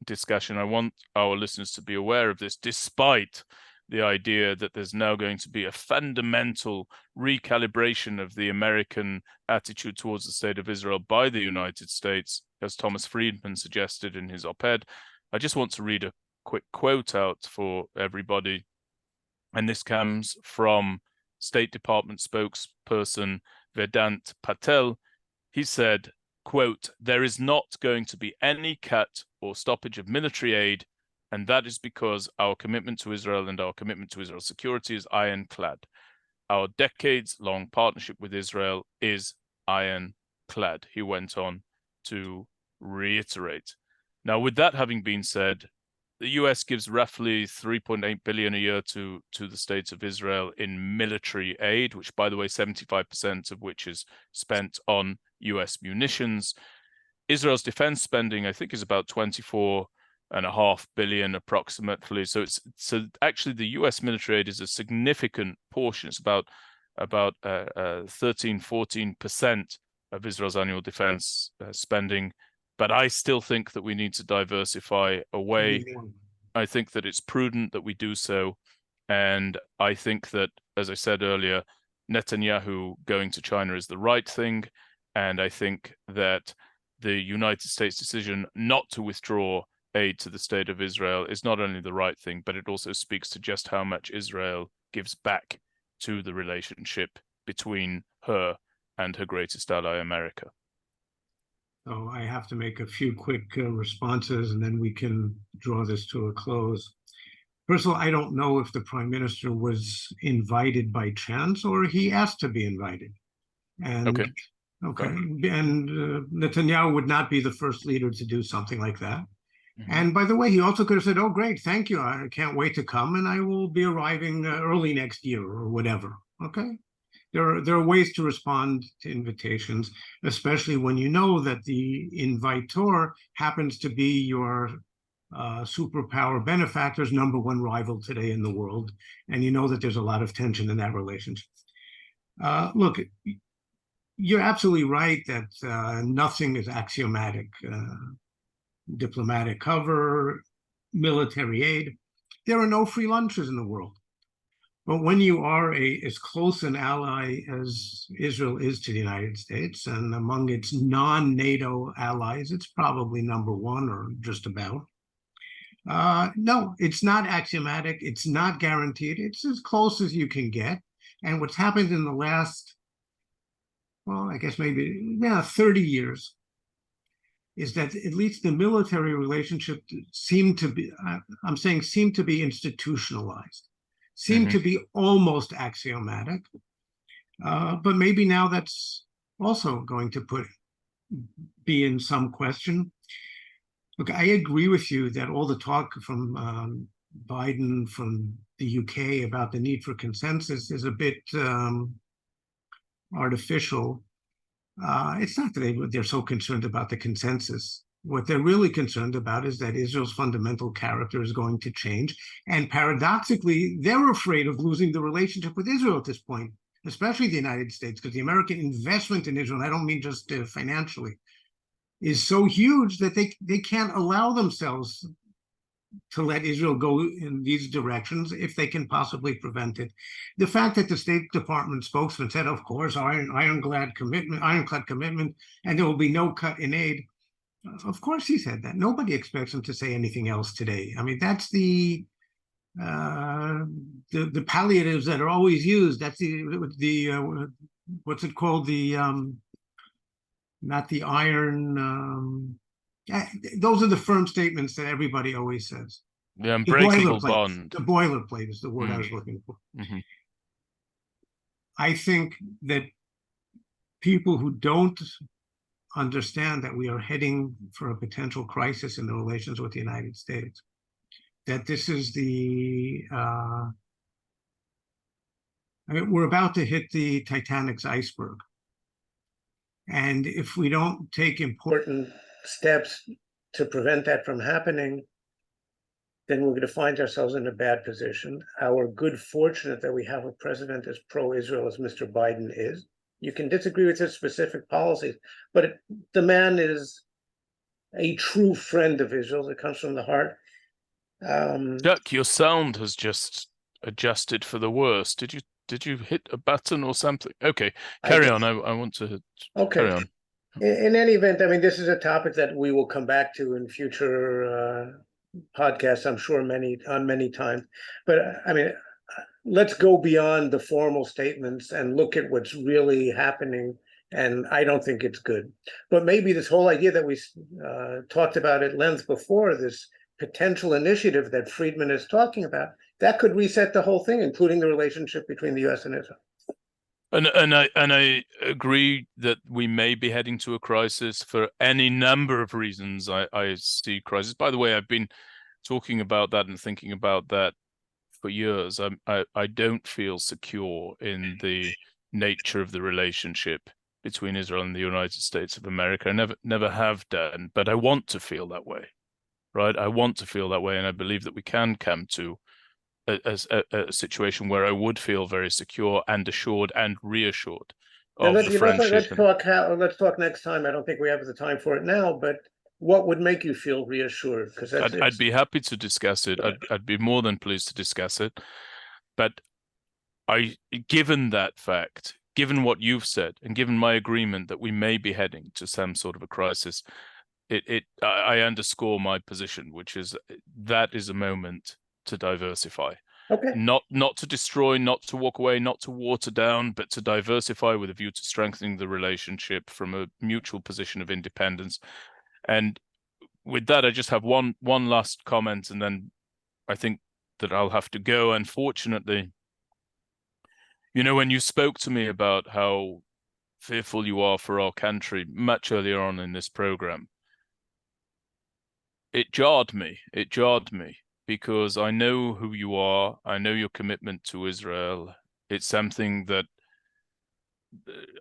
discussion, I want our listeners to be aware of this, despite the idea that there's now going to be a fundamental recalibration of the American attitude towards the state of Israel by the United States, as Thomas Friedman suggested in his op-ed. I just want to read a quick quote out for everybody. And this comes from State Department spokesperson Vedant Patel. He said, quote, "There is not going to be any cut or stoppage of military aid, and that is because our commitment to Israel and our commitment to Israel's security is ironclad. Our decades-long partnership with Israel is ironclad," he went on to reiterate. Now, with that having been said, the US gives roughly $3.8 billion a year to the state of Israel in military aid, which, by the way, 75% of which is spent on US munitions. Israel's defense spending, I think, is about $24.5 billion approximately. So actually the US military aid is a significant portion. It's about 13-14% of Israel's annual defense spending. But I still think that we need to diversify away. I think that it's prudent that we do so. And I think that, as I said earlier, Netanyahu going to China is the right thing. And I think that the United States decision not to withdraw aid to the state of Israel is not only the right thing, but it also speaks to just how much Israel gives back to the relationship between her and her greatest ally, America. So I have to make a few quick responses, and then we can draw this to a close. First of all, I don't know if the prime minister was invited by chance or he asked to be invited. And okay. And Netanyahu would not be the first leader to do something like that. Mm-hmm. And by the way, he also could have said, "Oh, great, thank you. I can't wait to come, and I will be arriving early next year," or whatever. Okay. There are ways to respond to invitations, especially when you know that the invitor happens to be your superpower benefactor's number one rival today in the world, and you know that there's a lot of tension in that relationship. Look, you're absolutely right that nothing is axiomatic. Diplomatic cover, military aid. There are no free lunches in the world. But when you are as close an ally as Israel is to the United States, and among its non-NATO allies, it's probably number one or just about. No, it's not axiomatic. It's not guaranteed. It's as close as you can get. And what's happened in the last, well, I guess maybe 30 years is that at least the military relationship seemed to be, I'm saying seemed to be institutionalized, seemed to be almost axiomatic. But maybe now that's also going to be in some question. Look, I agree with you that all the talk from Biden, from the UK about the need for consensus is a bit artificial. It's not that they're so concerned about the consensus. What they're really concerned about is that Israel's fundamental character is going to change. And paradoxically, they're afraid of losing the relationship with Israel at this point, especially the United States, because the American investment in Israel, and I don't mean just financially, is so huge that they can't allow themselves to let Israel go in these directions if they can possibly prevent it. The fact that the State Department spokesman said, of course, ironclad commitment, and there will be no cut in aid. Of course he said that. Nobody expects him to say anything else today. I mean, that's the palliatives that are always used. That's the what's it called? The not the iron. Those are the firm statements that everybody always says. The unbreakable bond. The boilerplate is the word I was looking for. I think that people who don't understand that we are heading for a potential crisis in the relations with the United States, that this is we're about to hit the Titanic's iceberg. And if we don't take important steps to prevent that from happening, then we're going to find ourselves in a bad position. Our good fortune that we have a president as pro-Israel as Mr. Biden is. You can disagree with his specific policies, but the man is a true friend of Israel. It comes from the heart. Chuck, your sound has just adjusted for the worst. Did you hit a button or something? Okay, carry on. I want to carry on. In any event, I mean, this is a topic that we will come back to in future podcasts, I'm sure many times. But I mean, let's go beyond the formal statements and look at what's really happening. And I don't think it's good. But maybe this whole idea that we talked about at length before, this potential initiative that Friedman is talking about, that could reset the whole thing, including the relationship between the U.S. and Israel. And I agree that we may be heading to a crisis for any number of reasons. I see crisis. By the way, I've been talking about that and thinking about that for years. I don't feel secure in the nature of the relationship between Israel and the United States of America. I never have done, but I want to feel that way, right? I want to feel that way, and I believe that we can come to a situation where I would feel very secure and assured and reassured of the friendship. Let's talk next time. I don't think we have the time for it now, but what would make you feel reassured? Because I'd be happy to discuss it. I'd be more than pleased to discuss it. But given that fact, given what you've said, and given my agreement that we may be heading to some sort of a crisis, I underscore my position, which is that is a moment to diversify. Okay. Not to destroy, not to walk away, not to water down, but to diversify with a view to strengthening the relationship from a mutual position of independence. And with that, I just have one last comment, and then I think that I'll have to go. Unfortunately, when you spoke to me about how fearful you are for our country much earlier on in this program, it jarred me. Because I know who you are. I know your commitment to Israel. It's something that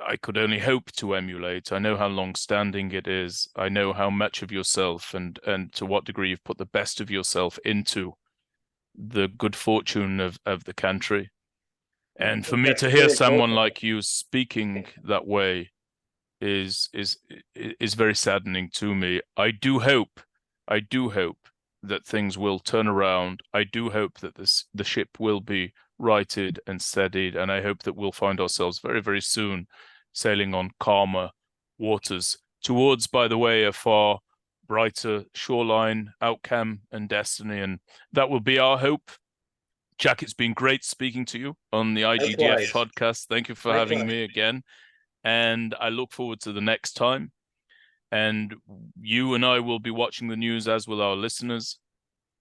I could only hope to emulate. I know how long-standing it is. I know how much of yourself and to what degree you've put the best of yourself into the good fortune of the country. And for me to hear someone like you speaking that way is very saddening to me. I do hope that things will turn around. I do hope that the ship will be righted and steadied. And I hope that we'll find ourselves very, very soon sailing on calmer waters towards, by the way, a far brighter shoreline, outcome and destiny. And that will be our hope. Jack, it's been great speaking to you on the IDDF podcast. Thank you for having me again. And I look forward to the next time. And you and I will be watching the news, as will our listeners.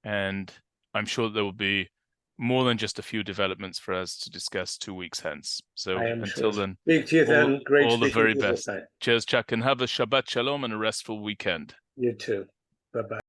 And I'm sure there will be more than just a few developments for us to discuss 2 weeks hence. So until then, speak to you then. Great all the speaking very to you this best. time. Cheers, Jack, and have a Shabbat Shalom and a restful weekend. You too. Bye-bye.